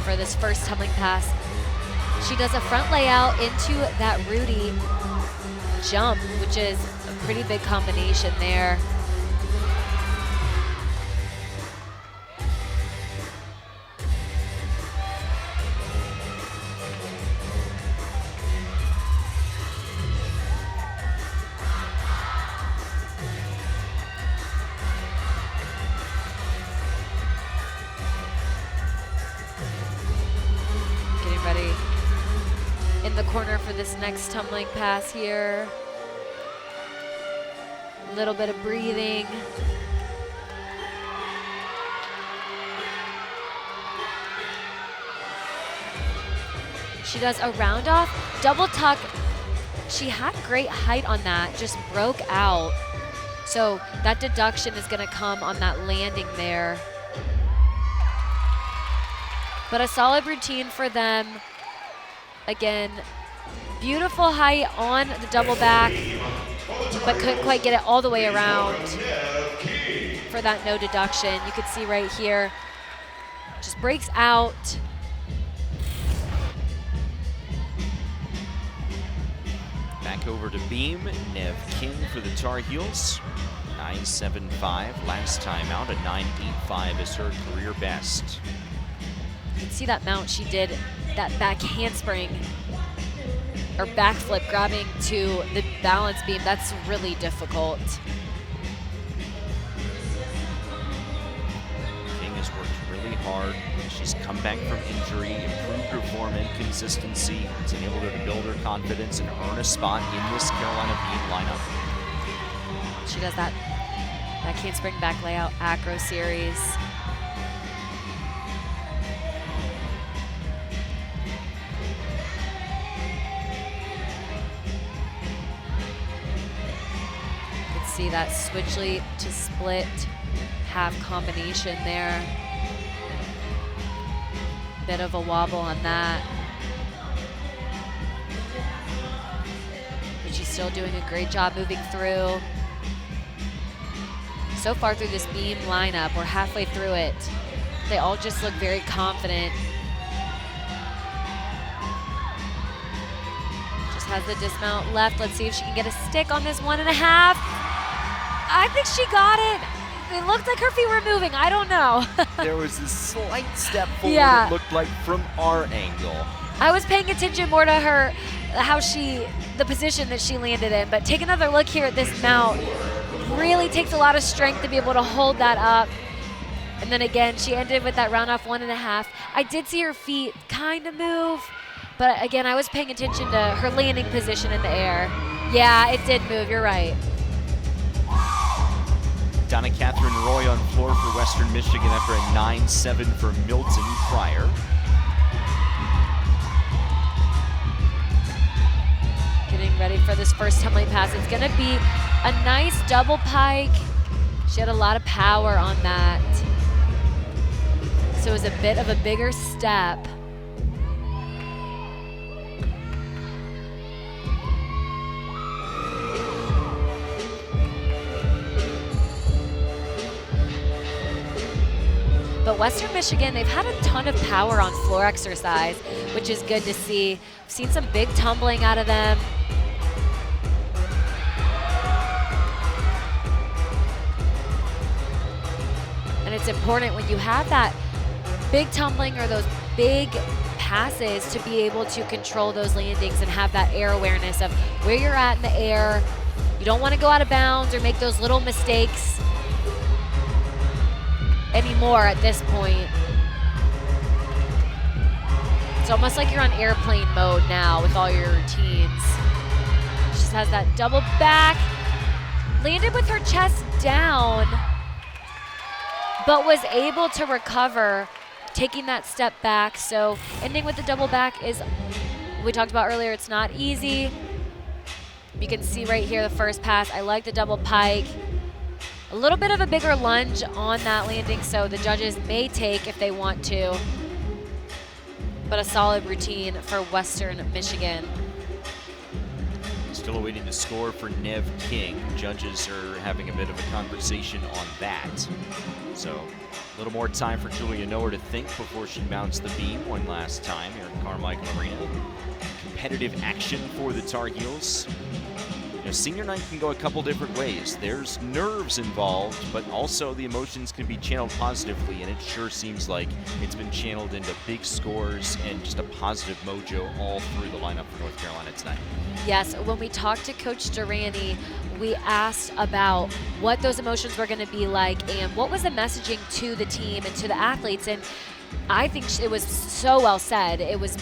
For this first tumbling pass, she does a front layout into that Rudy jump, which is a pretty big combination there. Getting ready in the corner for this next tumbling pass here. A little bit of breathing. She does a round off, double tuck. She had great height on that, just broke out. So that deduction is gonna come on that landing there. But a solid routine for them. Again, beautiful height on the double back, but couldn't quite get it all the way around for that no deduction. You could see right here, just breaks out. Back over to beam, Nev King for the Tar Heels. 9.75 last time out, a 9.85 is her career best. You can see that mount she did, that back handspring or backflip grabbing to the balance beam. That's really difficult. King has worked really hard. She's come back from injury, improved her form and consistency. It's enabled her to build her confidence and earn a spot in this Carolina beam lineup. She does that handspring back layout acro series. See that switch leap to split half combination there. Bit of a wobble on that. But she's still doing a great job moving through. So far through this beam lineup, we're halfway through it. They all just look very confident. Just has the dismount left. Let's see if she can get a stick on this 1.5. I think she got it. It looked like her feet were moving. I don't know. There was a slight step forward, Yeah. it looked like, from our angle. I was paying attention more to her, the position that she landed in. But take another look here at this mount. Really takes a lot of strength to be able to hold that up. And then again, she ended with that round off 1.5. I did see her feet kind of move. But again, I was paying attention to her landing position in the air. Yeah, it did move. You're right. Donna Catherine Roy on floor for Western Michigan after a 9.7 for Milton prior. Getting ready for this first tumbling pass. It's gonna be a nice double pike. She had a lot of power on that. So it was a bit of a bigger step. But Western Michigan, they've had a ton of power on floor exercise, which is good to see. I've seen some big tumbling out of them. And it's important when you have that big tumbling or those big passes to be able to control those landings and have that air awareness of where you're at in the air. You don't want to go out of bounds or make those little mistakes anymore at this point. It's almost like you're on airplane mode now with all your routines. She just has that double back. Landed with her chest down. but was able to recover, taking that step back. So ending with the double back is, we talked about earlier, it's not easy. You can see right here the first pass. I like the double pike. A little bit of a bigger lunge on that landing, so the judges may take if they want to. But a solid routine for Western Michigan. Still awaiting the score for Nev King. Judges are having a bit of a conversation on that. So a little more time for Julia Noer to think before she mounts the beam one last time here at Carmichael Arena. Competitive action for the Tar Heels. You know, senior night can go a couple different ways. There's nerves involved, but also the emotions can be channeled positively, and it sure seems like it's been channeled into big scores and just a positive mojo all through the lineup for North Carolina tonight. Yes, when we talked to Coach Durrani, we asked about what those emotions were going to be like and what was the messaging to the team and to the athletes, and I think it was so well said. It was,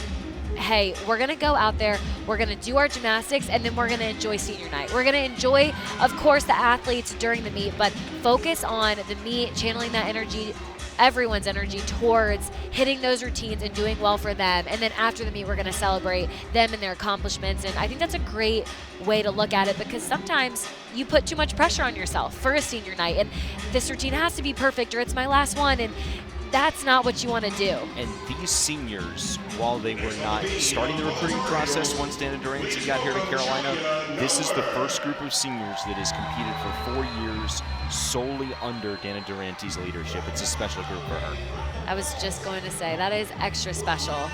hey, we're going to go out there, we're going to do our gymnastics, and then we're going to enjoy senior night. We're going to enjoy, of course, the athletes during the meet, but focus on the meet, channeling that energy, everyone's energy towards hitting those routines and doing well for them. And then after the meet, we're going to celebrate them and their accomplishments. And I think that's a great way to look at it, because sometimes you put too much pressure on yourself for a senior night. And this routine has to be perfect or it's my last one. And that's not what you want to do. And these seniors, while they were not starting the recruiting process once Dana Durante got here to Carolina, this is the first group of seniors that has competed for 4 years solely under Dana Durante's leadership. It's a special group for her. I was just going to say, that is extra special.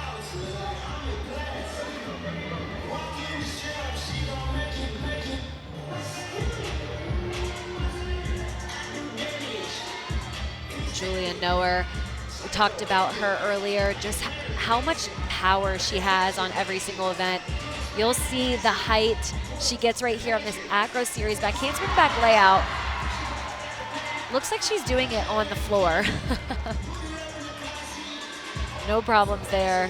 Julia Noer, we talked about her earlier, just how much power she has on every single event. You'll see the height she gets right here on this acro series back handspring back layout. Looks like she's doing it on the floor. No problems there.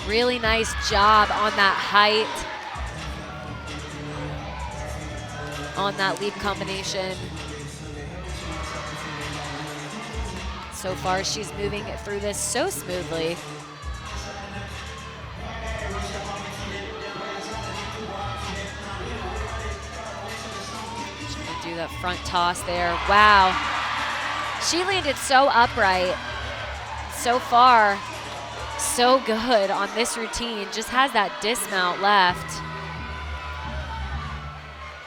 Really nice job on that height, on that leap combination. So far, she's moving through this so smoothly. She's gonna do that front toss there. Wow. She landed so upright. So far, so good on this routine. Just has that dismount left.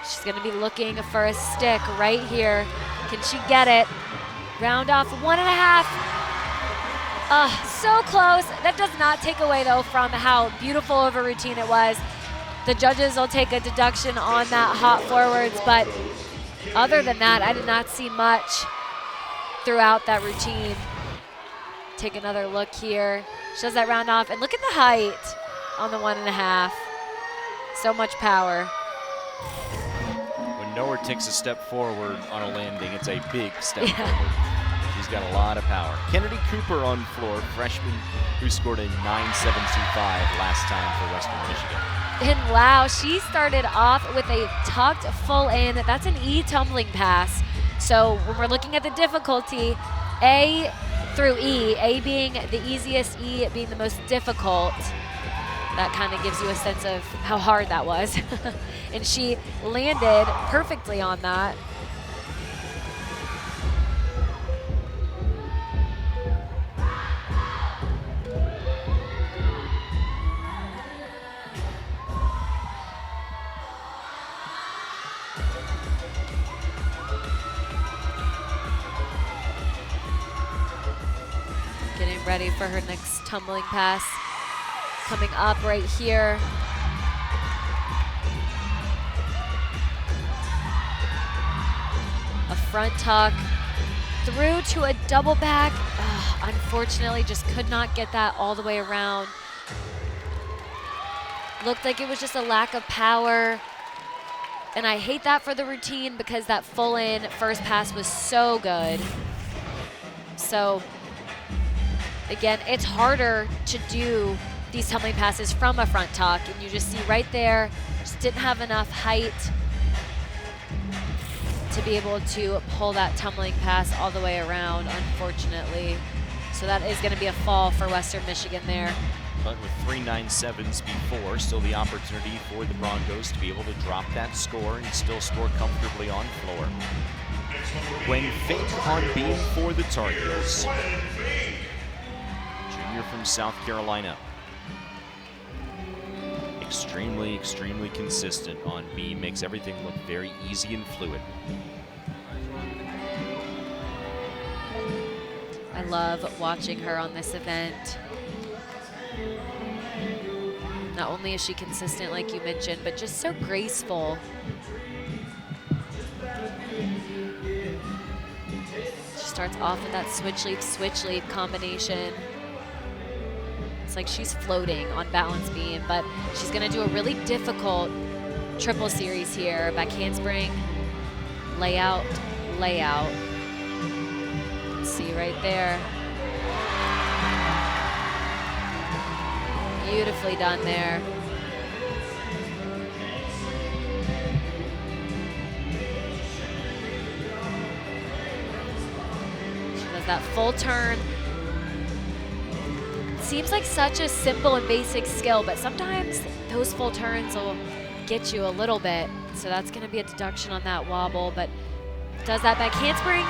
She's gonna be looking for a stick right here. Can she get it? Round off 1.5. So close. That does not take away, though, from how beautiful of a routine it was. The judges will take a deduction on that hop forwards, but other than that, I did not see much throughout that routine. Take another look here. She does that round off, and look at the height on the 1.5. So much power. When Noer takes a step forward on a landing, it's a big step forward. She's got a lot of power. Kennedy Cooper on floor, freshman who scored a 9.725 last time for Western Michigan. And wow, she started off with a tucked full in. That's an E tumbling pass. So when we're looking at the difficulty, A through E, A being the easiest, E being the most difficult, that kind of gives you a sense of how hard that was. And she landed perfectly on that. Getting ready for her next tumbling pass. Coming up right here. A front tuck through to a double back. Unfortunately, just could not get that all the way around. Looked like it was just a lack of power. And I hate that for the routine because that full in first pass was so good. So again, it's harder to do these tumbling passes from a front tuck, and you just see right there, just didn't have enough height. to be able to pull that tumbling pass all the way around, unfortunately. So that is going to be a fall for Western Michigan there. But with 3.97s before, still the opportunity for the Broncos to be able to drop that score and still score comfortably on floor. Gwen Fink on beam for the Tar Heels. Junior from South Carolina. Extremely, extremely consistent on beam, makes everything look very easy and fluid. I love watching her on this event. Not only is she consistent, like you mentioned, but just so graceful. She starts off with that switch leap combination. It's like she's floating on balance beam, but she's gonna do a really difficult triple series here. Back handspring, layout, layout. See right there. Beautifully done there. She does that full turn. Seems like such a simple and basic skill, but sometimes those full turns will get you a little bit. So that's gonna be a deduction on that wobble, but does that back handspring,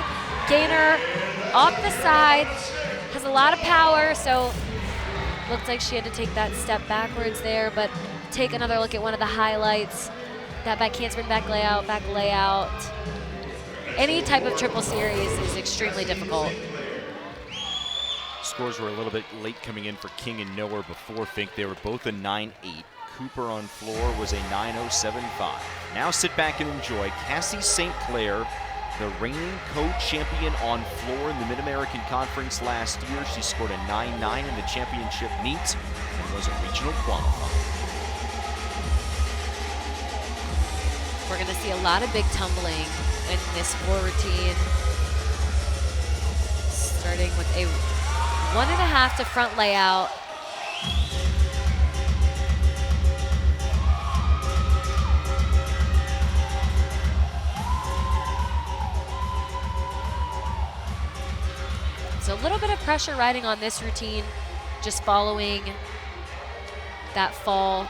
gainer off the side, has a lot of power, so looks like she had to take that step backwards there, but take another look at one of the highlights. That back handspring, back layout. Any type of triple series is extremely difficult. Scores were a little bit late coming in for King and Nowhere before Fink. They were both a 9.8. Cooper on floor was a 9.075. Now sit back and enjoy Cassie St. Clair, the reigning co-champion on floor in the Mid-American Conference last year. She scored a 9.9 in the championship meet and was a regional qualifier. We're gonna see a lot of big tumbling in this floor routine. Starting with a 1.5 to front layout. So a little bit of pressure riding on this routine, just following that fall.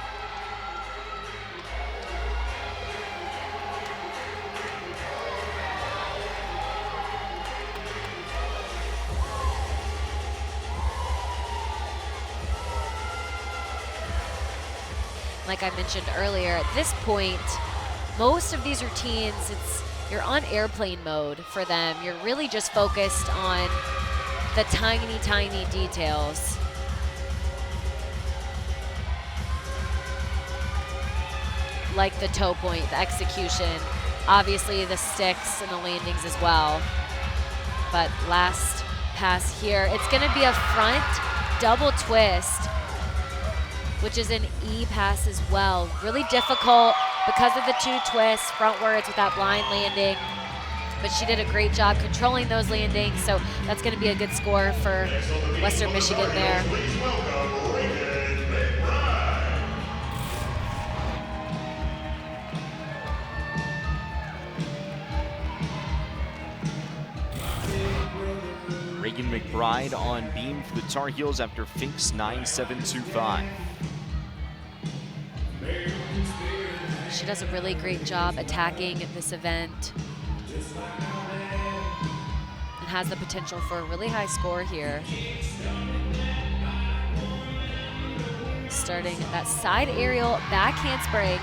Like I mentioned earlier, at this point, most of these routines, you're on airplane mode for them. You're really just focused on the tiny, tiny details. Like the toe point, the execution, obviously the sticks and the landings as well. But last pass here, it's gonna be a front double twist, which is an E pass as well. Really difficult because of the two twists, frontwards with that blind landing. But she did a great job controlling those landings, so that's gonna be a good score for Western Michigan there. Reagan McBride on beam for the Tar Heels after Fink's 9.725. She does a really great job attacking this event and has the potential for a really high score here. Starting that side aerial back handspring.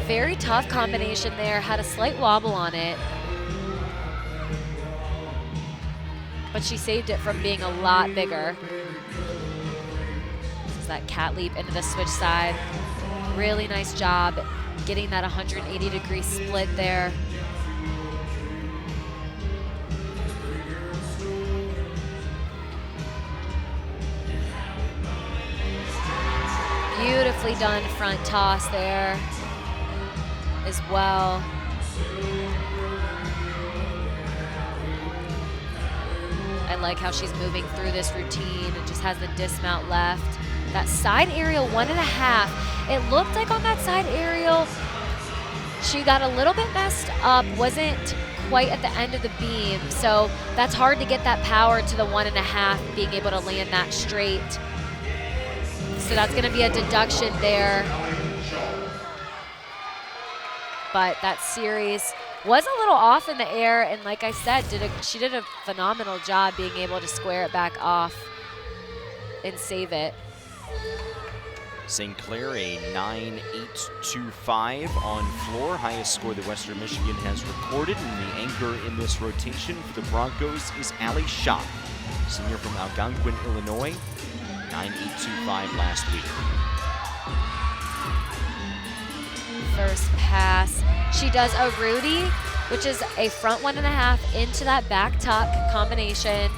Very tough combination there, had a slight wobble on it. But she saved it from being a lot bigger. This is that cat leap into the switch side. Really nice job getting that 180-degree split there. Beautifully done front toss there as well. I like how she's moving through this routine and just has the dismount left. That side aerial 1.5. It looked like on that side aerial, She got a little bit messed up, wasn't quite at the end of the beam, so that's hard to get that power to the 1.5, being able to land that straight. So that's going to be a deduction there. But that series was a little off in the air, and like I said, she did a phenomenal job being able to square it back off and save it. St. Clair a 9.825 on floor, highest score that Western Michigan has recorded, and the anchor in this rotation for the Broncos is Allie Schopp, senior from Algonquin, Illinois, 9.825 last week. First pass, she does a Rudy, which is a front 1.5 into that back tuck combination.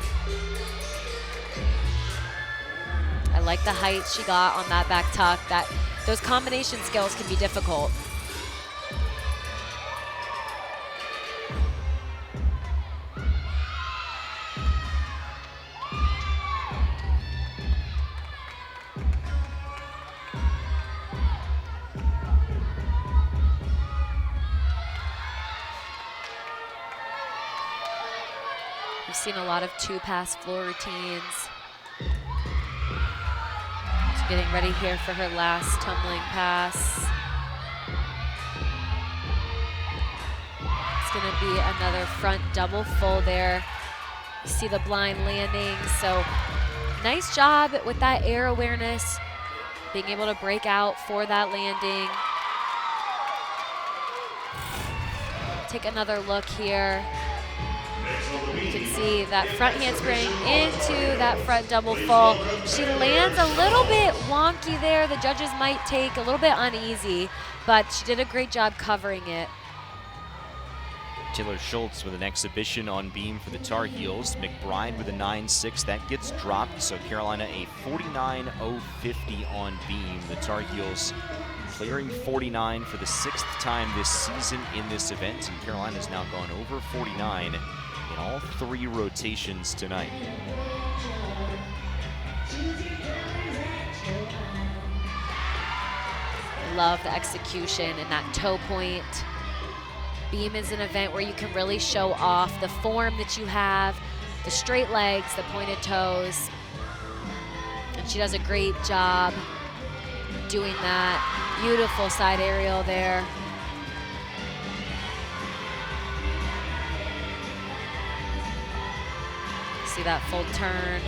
I like the height she got on that back tuck. Those combination skills can be difficult. We've seen a lot of 2-pass floor routines. Getting ready here for her last tumbling pass. It's gonna be another front double full there. You see the blind landing, so nice job with that air awareness, being able to break out for that landing. Take another look here. You can see that front handspring into that front double full. She lands a little bit wonky there. The judges might take a little bit uneasy, but she did a great job covering it. Taylor Schultz with an exhibition on beam for the Tar Heels. McBride with a 9.6. That gets dropped, so Carolina a 49.050 on beam. The Tar Heels clearing 49 for the 6th time this season in this event, and Carolina's now gone over 49 in all 3 rotations tonight. Love the execution and that toe point. Beam is an event where you can really show off the form that you have, the straight legs, the pointed toes. And she does a great job doing that. Beautiful side aerial there. See that full turn.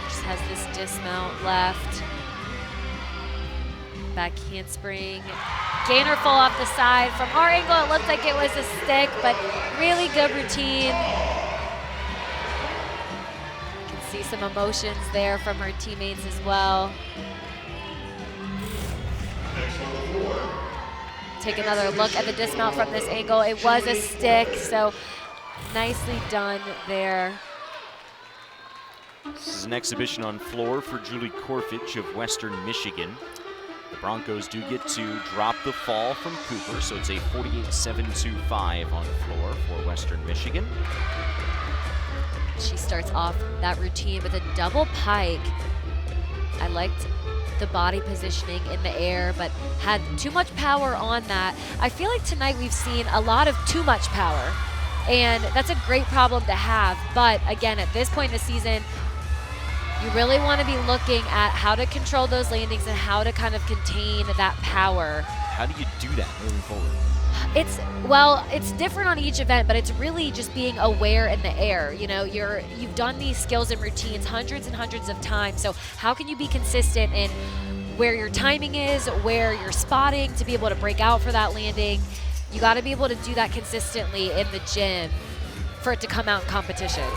Just has this dismount left. Back handspring. Gainer full off the side. From our angle, it looked like it was a stick, but really good routine. You can see some emotions there from her teammates as well. Take another look at the dismount from this angle. It was a stick, so nicely done there. This is an exhibition on floor for Julie Korfich of Western Michigan. The Broncos do get to drop the fall from Cooper, so it's a 48.725 on the floor for Western Michigan. She starts off that routine with a double pike. I liked the body positioning in the air, but had too much power on that. I feel like tonight we've seen a lot of too much power, and that's a great problem to have. But again, at this point in the season, you really want to be looking at how to control those landings and how to kind of contain that power. How do you do that moving forward? It's different on each event, but it's really just being aware in the air. You know, you've done these skills and routines hundreds and hundreds of times. So how can you be consistent in where your timing is, where you're spotting to be able to break out for that landing? You got to be able to do that consistently in the gym for it to come out in competition.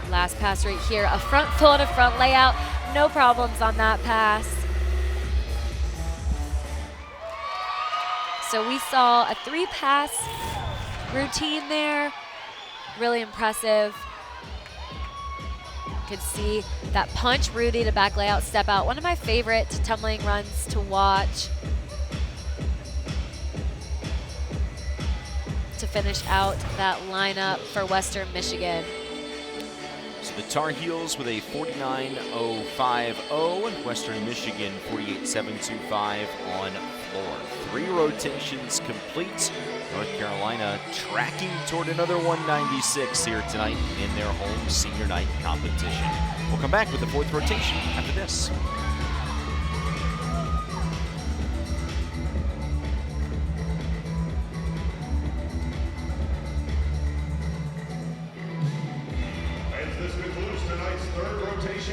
Last pass right here, a front full and a front layout. No problems on that pass. So we saw a 3-pass routine there. Really impressive. Could see that punch Rudy to back layout, step out. One of my favorite tumbling runs to watch. To finish out that lineup for Western Michigan. So the Tar Heels with a 49.050 and Western Michigan 48.725 on floor. 3 rotations complete. North Carolina tracking toward another 196 here tonight in their home senior night competition. We'll come back with the 4th rotation after this.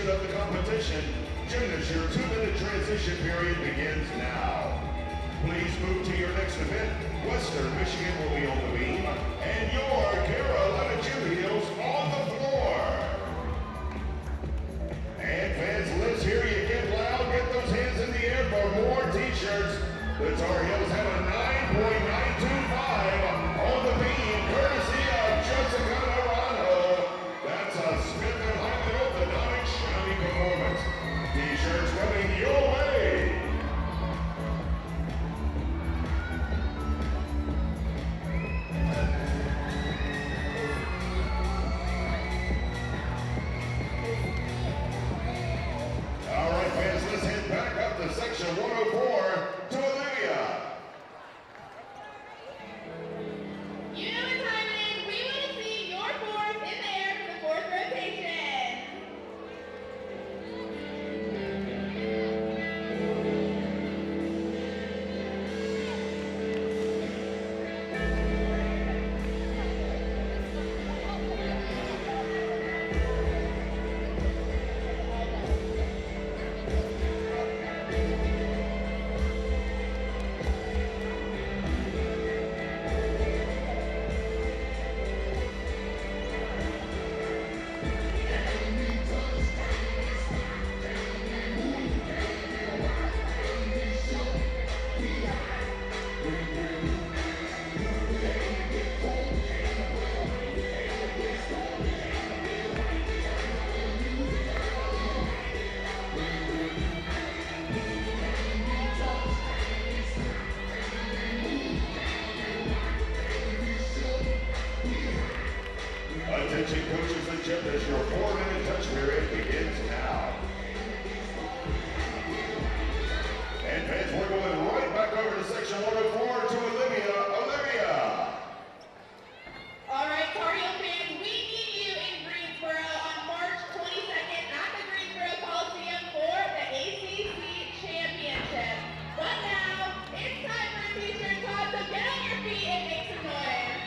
Of the competition, gymnasts, your 2-minute transition period begins now. Please move to your next event. Western Michigan will be on the beam, and your Carolina Gym Heels on the floor. And fans, let's hear you get loud. Get those hands in the air for more t-shirts. The Tar Heels have a 9.925 on the beam, courtesy of Jessica Naranjo. That's a Smith & Hyman orthodontic shiny performance. T-shirts coming your way. All right, fans, let's head back up to section 104 to Olivia. You know what time it is. We want to see your 4th in the air for the 4th rotation. Attention coaches and gymnasts, your 4-minute touch period begins now. And fans, we're going right back over to section 104 to Olivia. Olivia! All right, Tar Heel fans, we need you in Greensboro on March 22nd at the Greensboro Coliseum for the ACC Championship. But now, it's time for a t-shirt toss, so get on your feet and make some noise.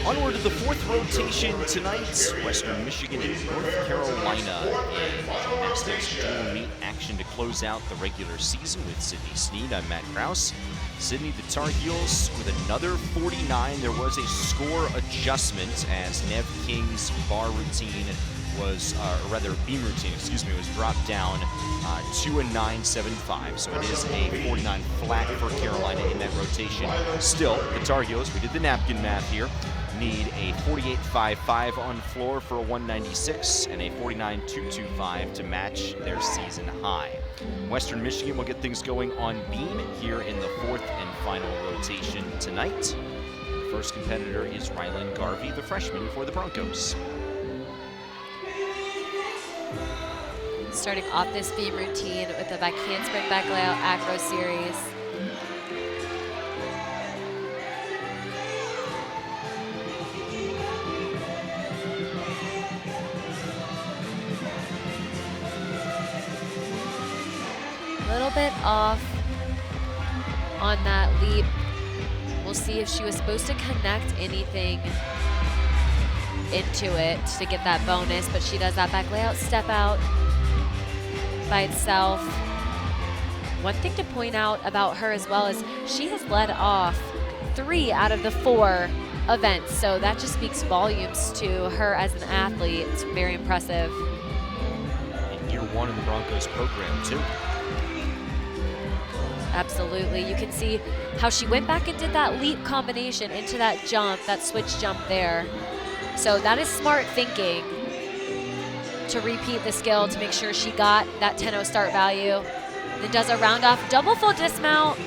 Onward to the fourth rotation tonight. Western Michigan and North Carolina in gymnastics dual meet action to close out the regular season with Sydney Sneed. I'm Matt Kraus. Sydney, the Tar Heels with another 49. There was a score adjustment as Nev King's bar routine was, or rather beam routine, excuse me, was dropped down to a 9.75. So it is a 49 flat for Carolina in that rotation. Still, the Tar Heels, we did the napkin math here, need a 48.55 on floor for a 196 and a 49.225 to match their season high. Western Michigan will get things going on beam here in the fourth and final rotation tonight. The first competitor is Rylan Garvey, the freshman for the Broncos. Starting off this beam routine with the back handspring back layout acro series. A little bit off on that leap. We'll see if she was supposed to connect anything into it to get that bonus, but she does that back layout step out by itself. One thing to point out about her as well is she has led off 3 out of the 4 events, so that just speaks volumes to her as an athlete. It's very impressive. In year 1 in the Broncos program too. Absolutely. You can see how she went back and did that leap combination into that jump, that switch jump there. So that is smart thinking to repeat the skill to make sure she got that 10.0 start value. Then does a round off double full dismount,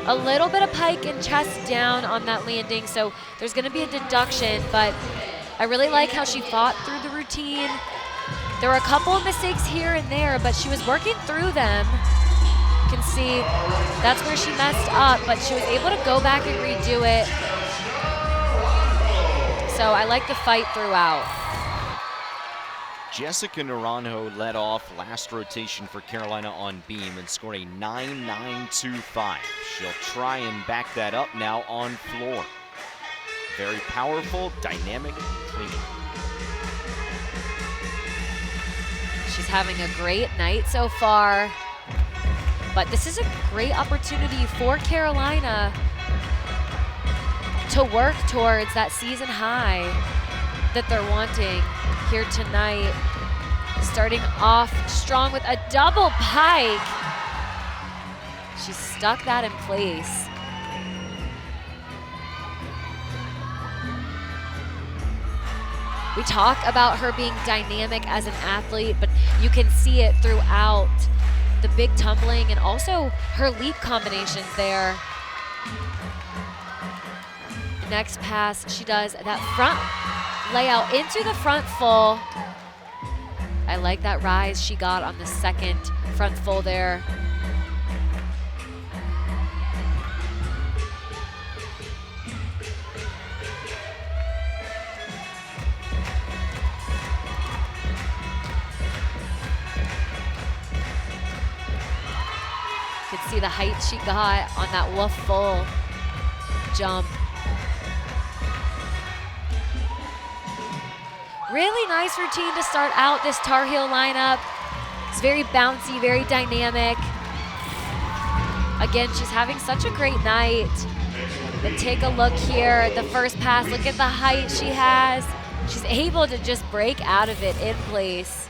a little bit of pike and chest down on that landing. So there's going to be a deduction, but I really like how she fought through the routine. There were a couple of mistakes here and there, but she was working through them. You can see that's where she messed up, but she was able to go back and redo it. So I like the fight throughout. Jessica Naranjo led off last rotation for Carolina on beam and scored a 9.925. She'll try and back that up now on floor. Very powerful, dynamic, clean. She's having a great night so far, but this is a great opportunity for Carolina to work towards that season high that they're wanting here tonight. Starting off strong with a double pike. She stuck that in place. We talk about her being dynamic as an athlete, but you can see it throughout the big tumbling and also her leap combinations there. The next pass, she does that front layout into the front full. I like that rise she got on the second front full there. see the height she got on that wolf full jump. Really nice routine to start out this Tar Heel lineup. It's very bouncy, very dynamic. Again, she's having such a great night. But take a look here, the first pass, look at the height she has. She's able to just break out of it in place.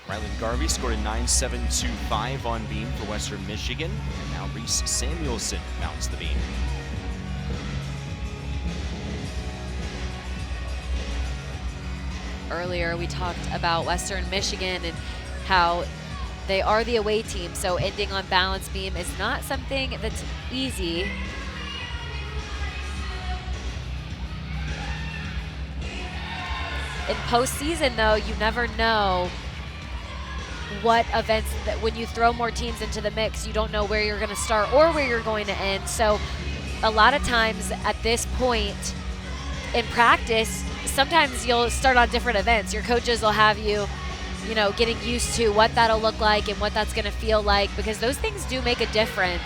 Ryland Garvey scored a 9.725 on beam for Western Michigan. And now Reese Samuelson mounts the beam. Earlier, we talked about Western Michigan and how they are the away team, so ending on balance beam is not something that's easy. In postseason, though, you never know what events that when you throw more teams into the mix, you don't know where you're going to start or where you're going to end. So a lot of times at this point in practice, sometimes you'll start on different events. Your coaches will have you, getting used to what that'll look like and what that's going to feel like, because those things do make a difference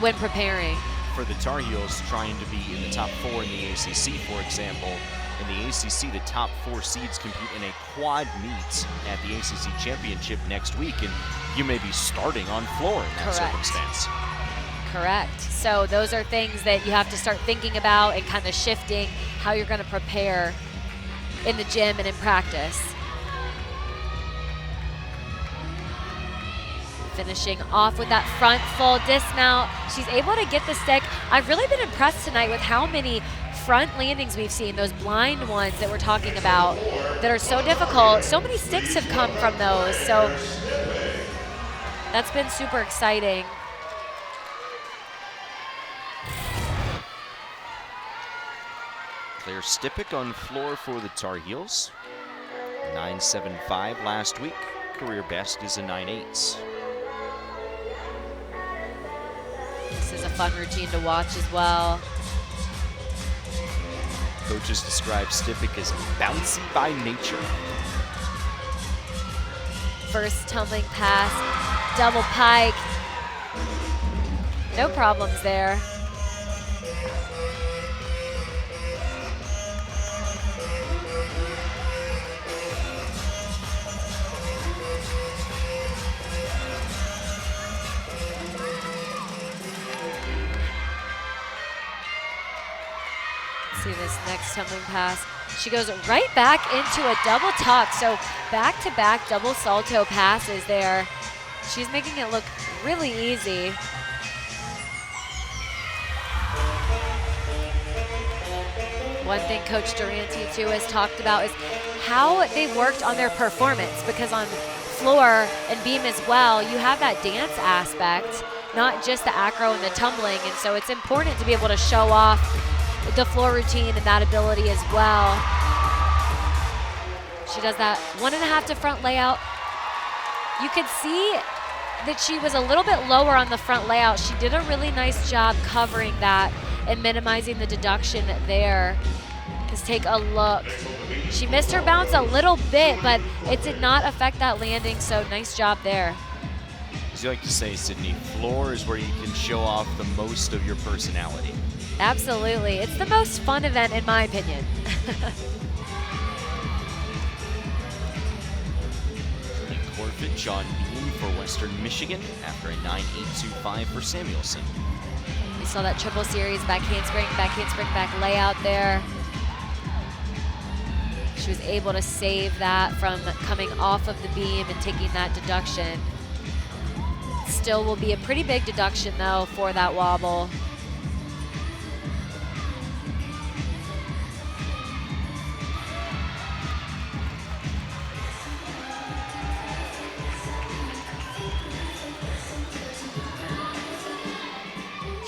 when preparing. For the Tar Heels trying to be in the top 4 in the ACC, for example, in the ACC, the top 4 seeds compete in a quad meet at the ACC Championship next week, and you may be starting on floor in that circumstance. Correct. So those are things that you have to start thinking about and kind of shifting how you're going to prepare in the gym and in practice. Finishing off with that front full dismount. She's able to get the stick. I've really been impressed tonight with how many front landings we've seen, those blind ones that we're talking about that are so difficult. So many sticks have come from those. So that's been super exciting. Claire Stipik on floor for the Tar Heels. 9.75 last week. Career best is a 9.8. This is a fun routine to watch as well. Coaches describe Stipik as bouncy by nature. First tumbling pass, double pike. No problems there. See this next tumbling pass. She goes right back into a double tuck. So back-to-back double salto passes there. She's making it look really easy. One thing Coach Durante too has talked about is how they worked on their performance, because on floor and beam as well, you have that dance aspect, not just the acro and the tumbling. And so it's important to be able to show off the floor routine and that ability as well. She does that 1.5 to front layout. You could see that she was a little bit lower on the front layout. She did a really nice job covering that and minimizing the deduction there. Let's take a look. She missed her bounce a little bit, but it did not affect that landing, so nice job there. As you like to say, Sydney, floor is where you can show off the most of your personality. Absolutely. It's the most fun event in my opinion. Corfitch on beam for Western Michigan after a 9.825 for Samuelson. We saw that triple series back handspring, back layout there. She was able to save that from coming off of the beam and taking that deduction. Still will be a pretty big deduction though for that wobble.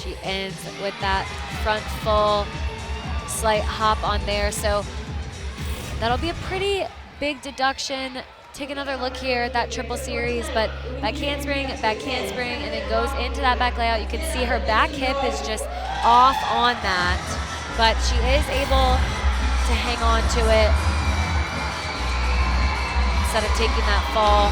She ends with that front full slight hop on there. So that'll be a pretty big deduction. Take another look here at that triple series, but back handspring, and then goes into that back layout. You can see her back hip is just off on that, but she is able to hang on to it instead of taking that fall.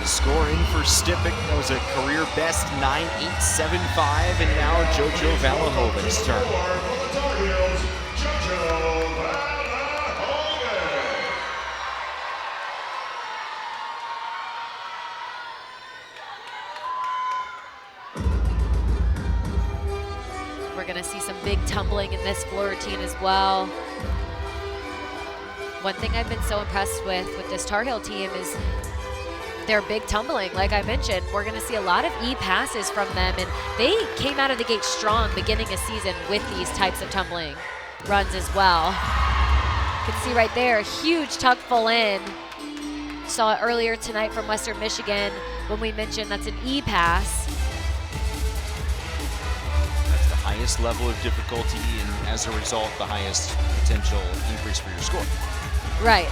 Score in for Stipik. That was a career best 9.875, and now JoJo Valahovic's turn. For the Tar Heels, JoJo Valahovic. We're gonna see some big tumbling in this floor routine as well. One thing I've been so impressed with this Tar Heel team is their big tumbling. Like I mentioned, we're gonna see a lot of E passes from them, and they came out of the gate strong beginning a season with these types of tumbling runs as well. You can see right there, huge tuck full in. Saw it earlier tonight from Western Michigan when we mentioned that's an E pass. That's the highest level of difficulty, and as a result, the highest potential increase for your score. Right.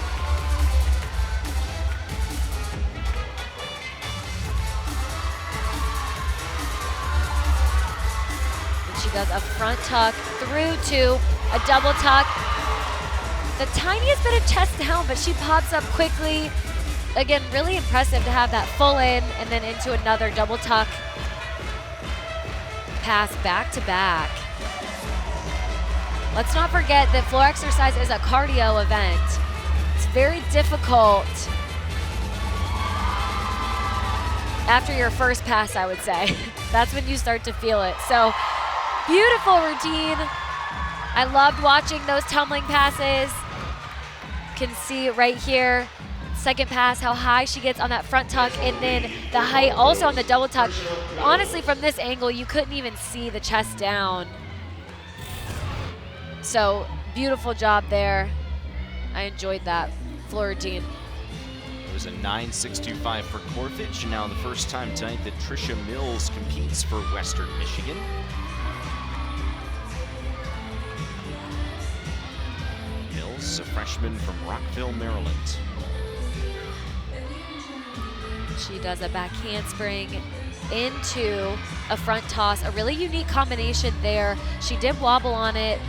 And she does a front tuck through to a double tuck. The tiniest bit of chest down, but she pops up quickly. Again, really impressive to have that full in and then into another double tuck. Pass back to back. Let's not forget that floor exercise is a cardio event. It's very difficult after your first pass, I would say. That's when you start to feel it. So, beautiful routine. I loved watching those tumbling passes. Can see right here, second pass, how high she gets on that front tuck, and then the height also on the double tuck. Honestly, from this angle, you couldn't even see the chest down. So, beautiful job there. I enjoyed that floor routine. It was a 9.625 for Corfitch, and now the first time tonight that Trisha Mills competes for Western Michigan. Mills is a freshman from Rockville, Maryland. She does a back handspring into a front toss, a really unique combination there. She did wobble on it,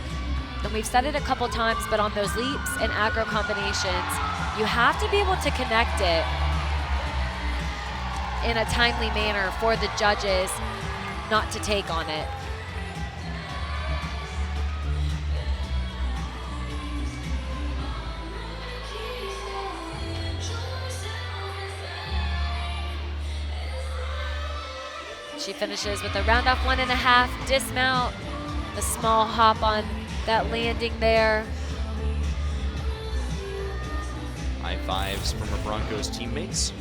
and we've said it a couple times, but on those leaps and aggro combinations, you have to be able to connect it in a timely manner for the judges not to take on it. She finishes with a round off 1.5 dismount, a small hop on that landing there. High fives from her Broncos teammates.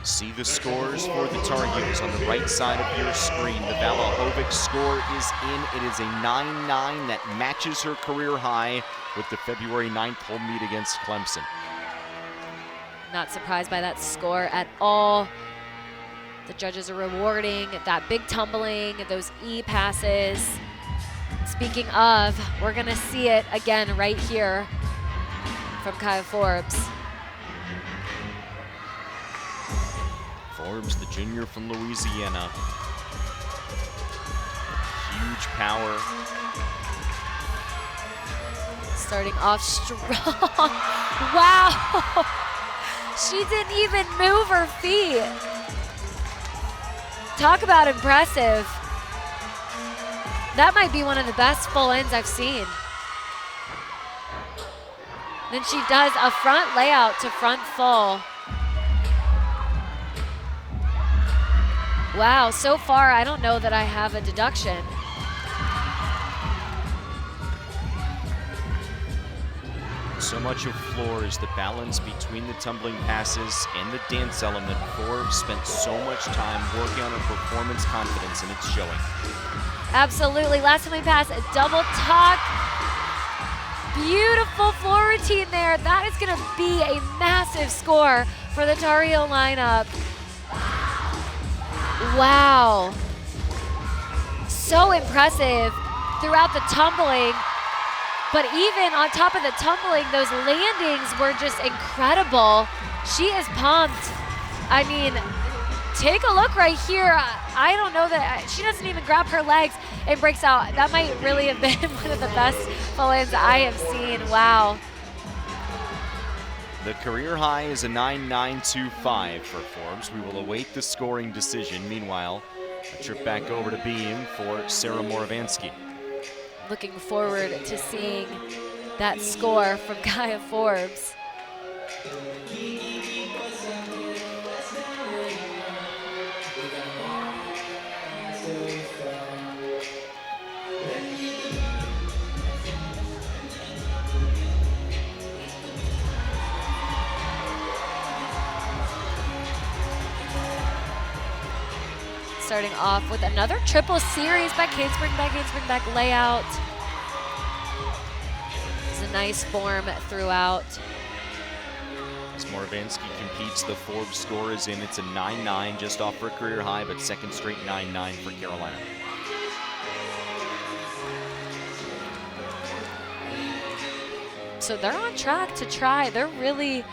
See the scores for the Tar Heels on the right side of your screen. The Valahovic score is in. It is a 9.9 that matches her career high with the February 9th home meet against Clemson. Not surprised by that score at all. The judges are rewarding that big tumbling, those E passes. Speaking of, we're gonna see it again right here from Kaya Forbes. Forbes, the junior from Louisiana. Huge power. Starting off strong. Wow! She didn't even move her feet. Talk about impressive. That might be one of the best full ends I've seen. Then she does a front layout to front full. Wow, so far I don't know that I have a deduction. So much of floor is the balance between the tumbling passes and the dance element. Forbes spent so much time working on her performance confidence, and it's showing. Absolutely. Last time we passed, a double tuck. Beautiful floor routine there. That is going to be a massive score for the Tar Heel lineup. Wow. So impressive throughout the tumbling. But even on top of the tumbling, those landings were just incredible. She is pumped. I mean, take a look right here. I don't know that she doesn't even grab her legs and breaks out. That might really have been one of the best fall-ins I have seen. Wow. The career high is a 9.925 for Forbes. We will await the scoring decision. Meanwhile, a trip back over to beam for Sarah Morovansky. Looking forward to seeing that score from Gaia Forbes. Starting off with another triple series back handspring back layout. It's a nice form throughout. As Morovansky competes, the Forbes score is in. It's a 9.9, just off her career high, but second straight 9.9 for Carolina. So they're on track to try. They're really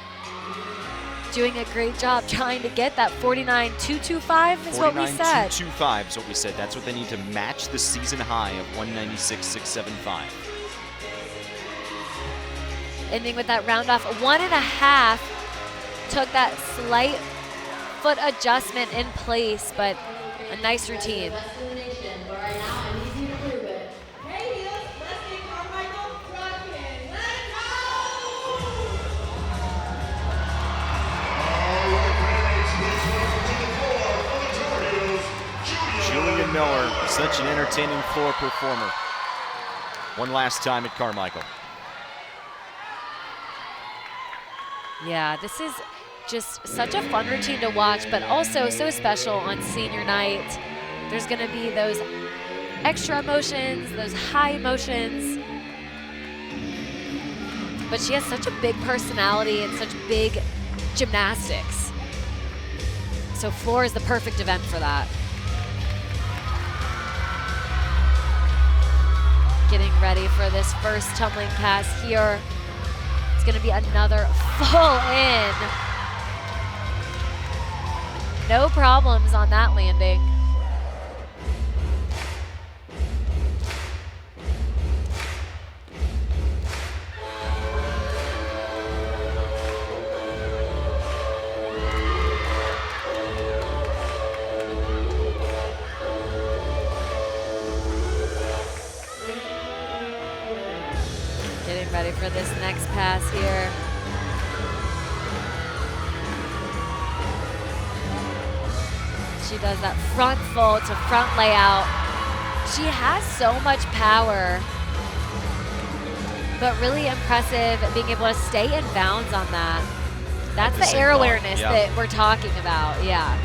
doing a great job trying to get that 49.225 is what we said. 49.225 is what we said. That's what they need to match the season high of 196.675. Ending with that round off 1.5. Took that slight foot adjustment in place, but a nice routine. Julian Miller, such an entertaining floor performer. One last time at Carmichael. Yeah, this is just such a fun routine to watch, but also so special on senior night. There's gonna be those extra emotions, those high emotions. But she has such a big personality and such big gymnastics. So floor is the perfect event for that. Getting ready for this first tumbling pass here. It's gonna be another full in. No problems on that landing. Getting ready for this next pass here. She does that front full to front layout. She has so much power, but really impressive at being able to stay in bounds on that. That's the air awareness that we're talking about, yeah.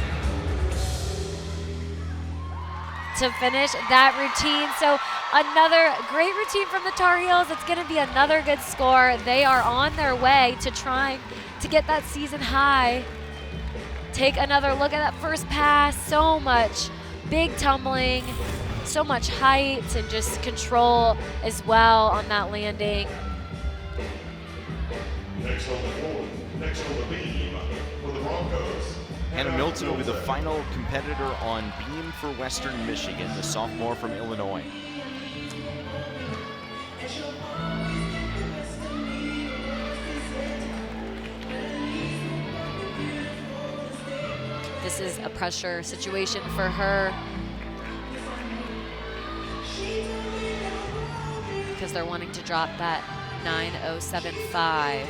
To finish that routine. So another great routine from the Tar Heels. It's gonna be another good score. They are on their way to trying to get that season high. Take another look at that first pass. So much big tumbling, so much height and just control as well on that landing. Next on the floor, next on the beam for the Broncos. Hannah Milton will be the final competitor on beam for Western Michigan, the sophomore from Illinois. This is a pressure situation for her because they're wanting to drop that 9.075.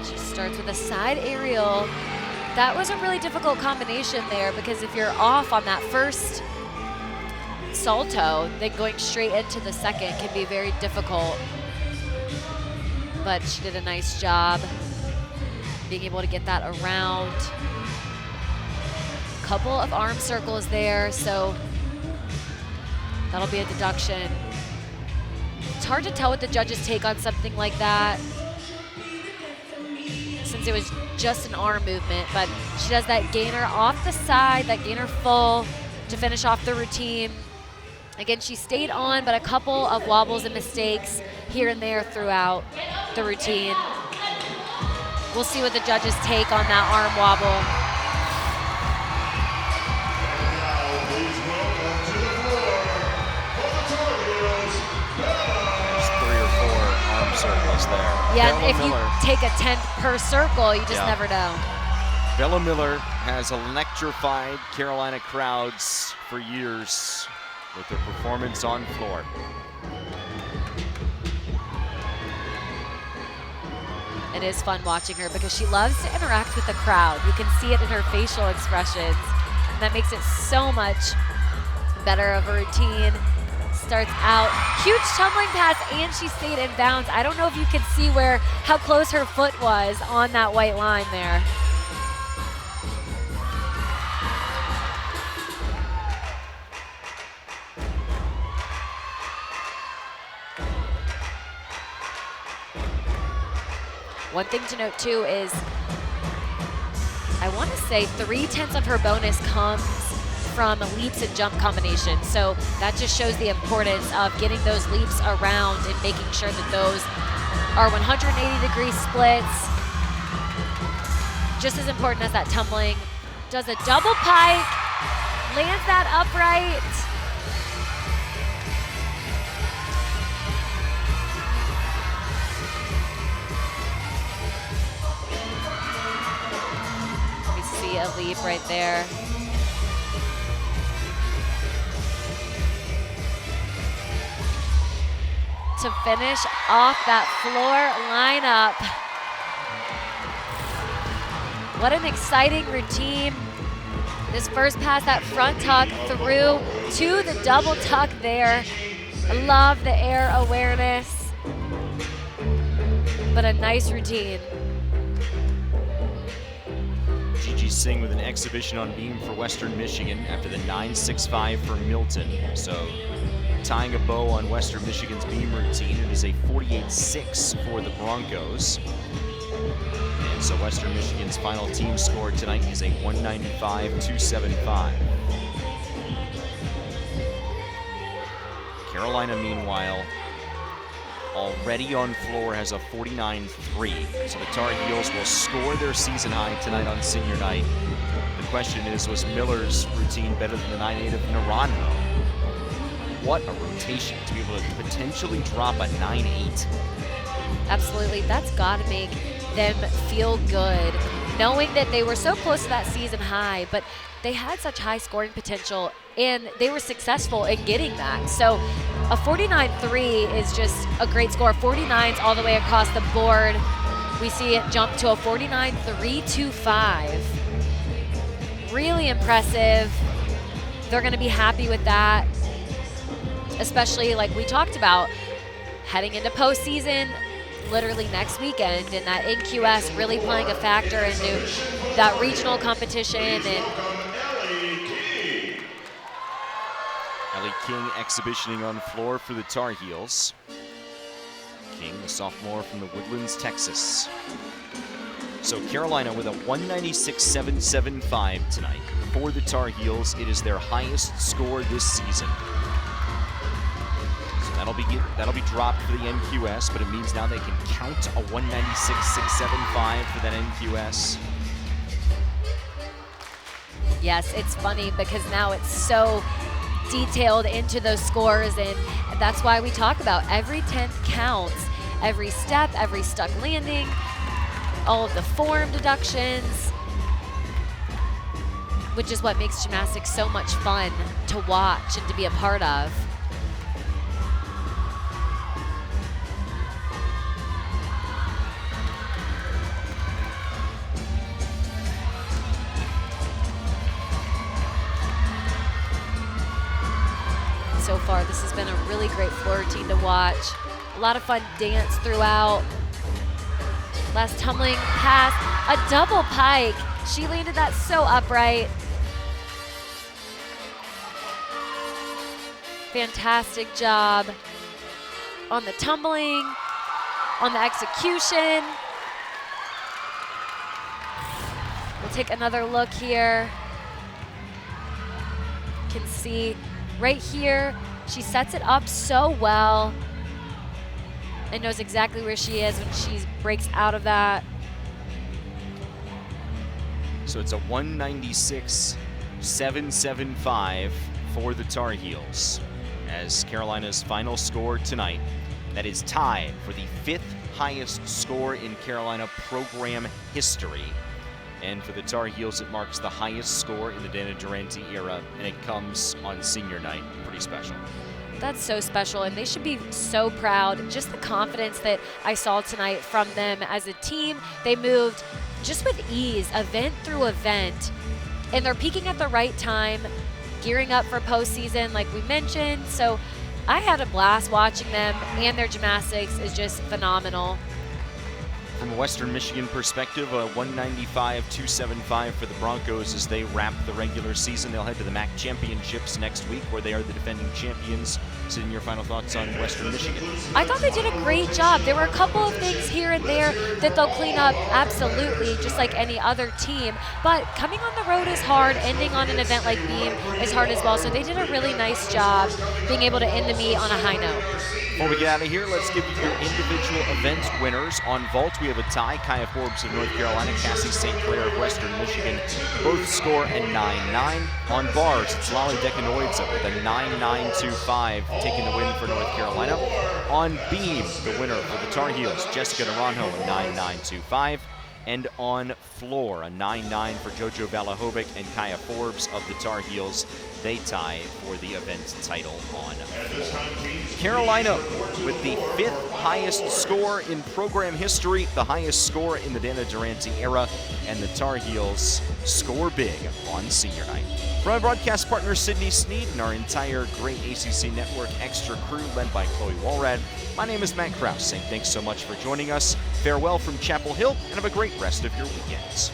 She starts with a side aerial. That was a really difficult combination there because if you're off on that first salto, then going straight into the second can be very difficult. But she did a nice job being able to get that around. Couple of arm circles there, so that'll be a deduction. It's hard to tell what the judges take on something like that since it was just an arm movement, but she does that gainer off the side, that gainer full to finish off the routine. Again, she stayed on, but a couple of wobbles and mistakes here and there throughout the routine. We'll see what the judges take on that arm wobble. Please welcome to the floor for the Tar Heels, There's 3 or 4 arm circles there. Yeah, Bella and if Miller. you take a 10th per circle, you just Yeah. never know. Bella Miller has electrified Carolina crowds for years with her performance on floor. It is fun watching her because she loves to interact with the crowd. You can see it in her facial expressions. And that makes it so much better of a routine. Starts out, huge tumbling pass, and she stayed in bounds. I don't know if you can see how close her foot was on that white line there. One thing to note too is, I want to say 3/10 of her bonus comes from leaps and jump combinations. So that just shows the importance of getting those leaps around and making sure that those are 180-degree splits. Just as important as that tumbling. Does a double pike, lands that upright. A leap right there. To finish off that floor lineup. What an exciting routine. This first pass, that front tuck through to the double tuck there. I love the air awareness, but a nice routine. Gigi Singh with an exhibition on beam for Western Michigan after the 9.65 for Milton. So tying a bow on Western Michigan's beam routine. It is a 48.6 for the Broncos. And so Western Michigan's final team score tonight is a 195-275. Carolina, meanwhile, already on floor, has a 49.3. So the Tar Heels will score their season high tonight on senior night. The question is, was Miller's routine better than the 9.8 of Naranjo? What a rotation to be able to potentially drop a 9.8. Absolutely, that's gotta make them feel good, knowing that they were so close to that season high, but they had such high scoring potential and they were successful in getting that. So a 49.3 is just a great score. 49s all the way across the board. We see it jump to a 49.325. Really impressive. They're gonna be happy with that, especially like we talked about, heading into postseason literally next weekend, and that NQS really playing a factor into that regional competition. And Ellie King exhibitioning on floor for the Tar Heels. King, the sophomore from the Woodlands, Texas. So Carolina with a 196.775 tonight. For the Tar Heels, it is their highest score this season. So that'll be dropped for the NQS, but it means now they can count a 196.675 for that NQS. yes, it's funny because now it's so detailed into those scores, and that's why we talk about every 10th counts. Every step, every stuck landing, all of the form deductions, which is what makes gymnastics so much fun to watch and to be a part of. So far, this has been a really great floor routine to watch. A lot of fun dance throughout. Last tumbling pass, a double pike. She landed that so upright. Fantastic job on the tumbling, on the execution. We'll take another look here. You can see right here, she sets it up so well and knows exactly where she is when she breaks out of that. So it's a 196.775 for the Tar Heels as Carolina's final score tonight. That is tied for the 5th highest score in Carolina program history. And for the Tar Heels, it marks the highest score in the Dana Durante era, and it comes on senior night. Pretty special. That's so special, and they should be so proud. Just the confidence that I saw tonight from them as a team. They moved just with ease, event through event, and they're peaking at the right time, gearing up for postseason like we mentioned. So I had a blast watching them, and their gymnastics is just phenomenal. From a Western Michigan perspective, a 195.275 for the Broncos as they wrap the regular season. They'll head to the MAC Championships next week, where they are the defending champions. Sydney, your final thoughts on Western Michigan? I thought they did a great job. There were a couple of things here and there that they'll clean up, absolutely, just like any other team. But coming on the road is hard. Ending on an event like Beam is hard as well. So they did a really nice job being able to end the meet on a high note. Before we get out of here, let's give you your individual event winners. On vault, we have a tie. Kaya Forbes of North Carolina, Cassie St. Clair of Western Michigan, both score a 9-9. On bars, it's Lolly Dekanoidze with a 9.925, taking the win for North Carolina. On beam, the winner for the Tar Heels, Jessica Naranjo, a 9.925. And on floor, a 9.9 for JoJo Valahovic and Kaya Forbes of the Tar Heels. They tie for the event title on floor. Carolina with the 5th highest score in program history, the highest score in the Dana Durante era, and the Tar Heels score big on senior night. From our broadcast partner Sydney Sneed and our entire great ACC Network Extra crew led by Chloe Walrad, my name is Matt Kraus saying thanks so much for joining us. Farewell from Chapel Hill, and have a great rest of your weekends.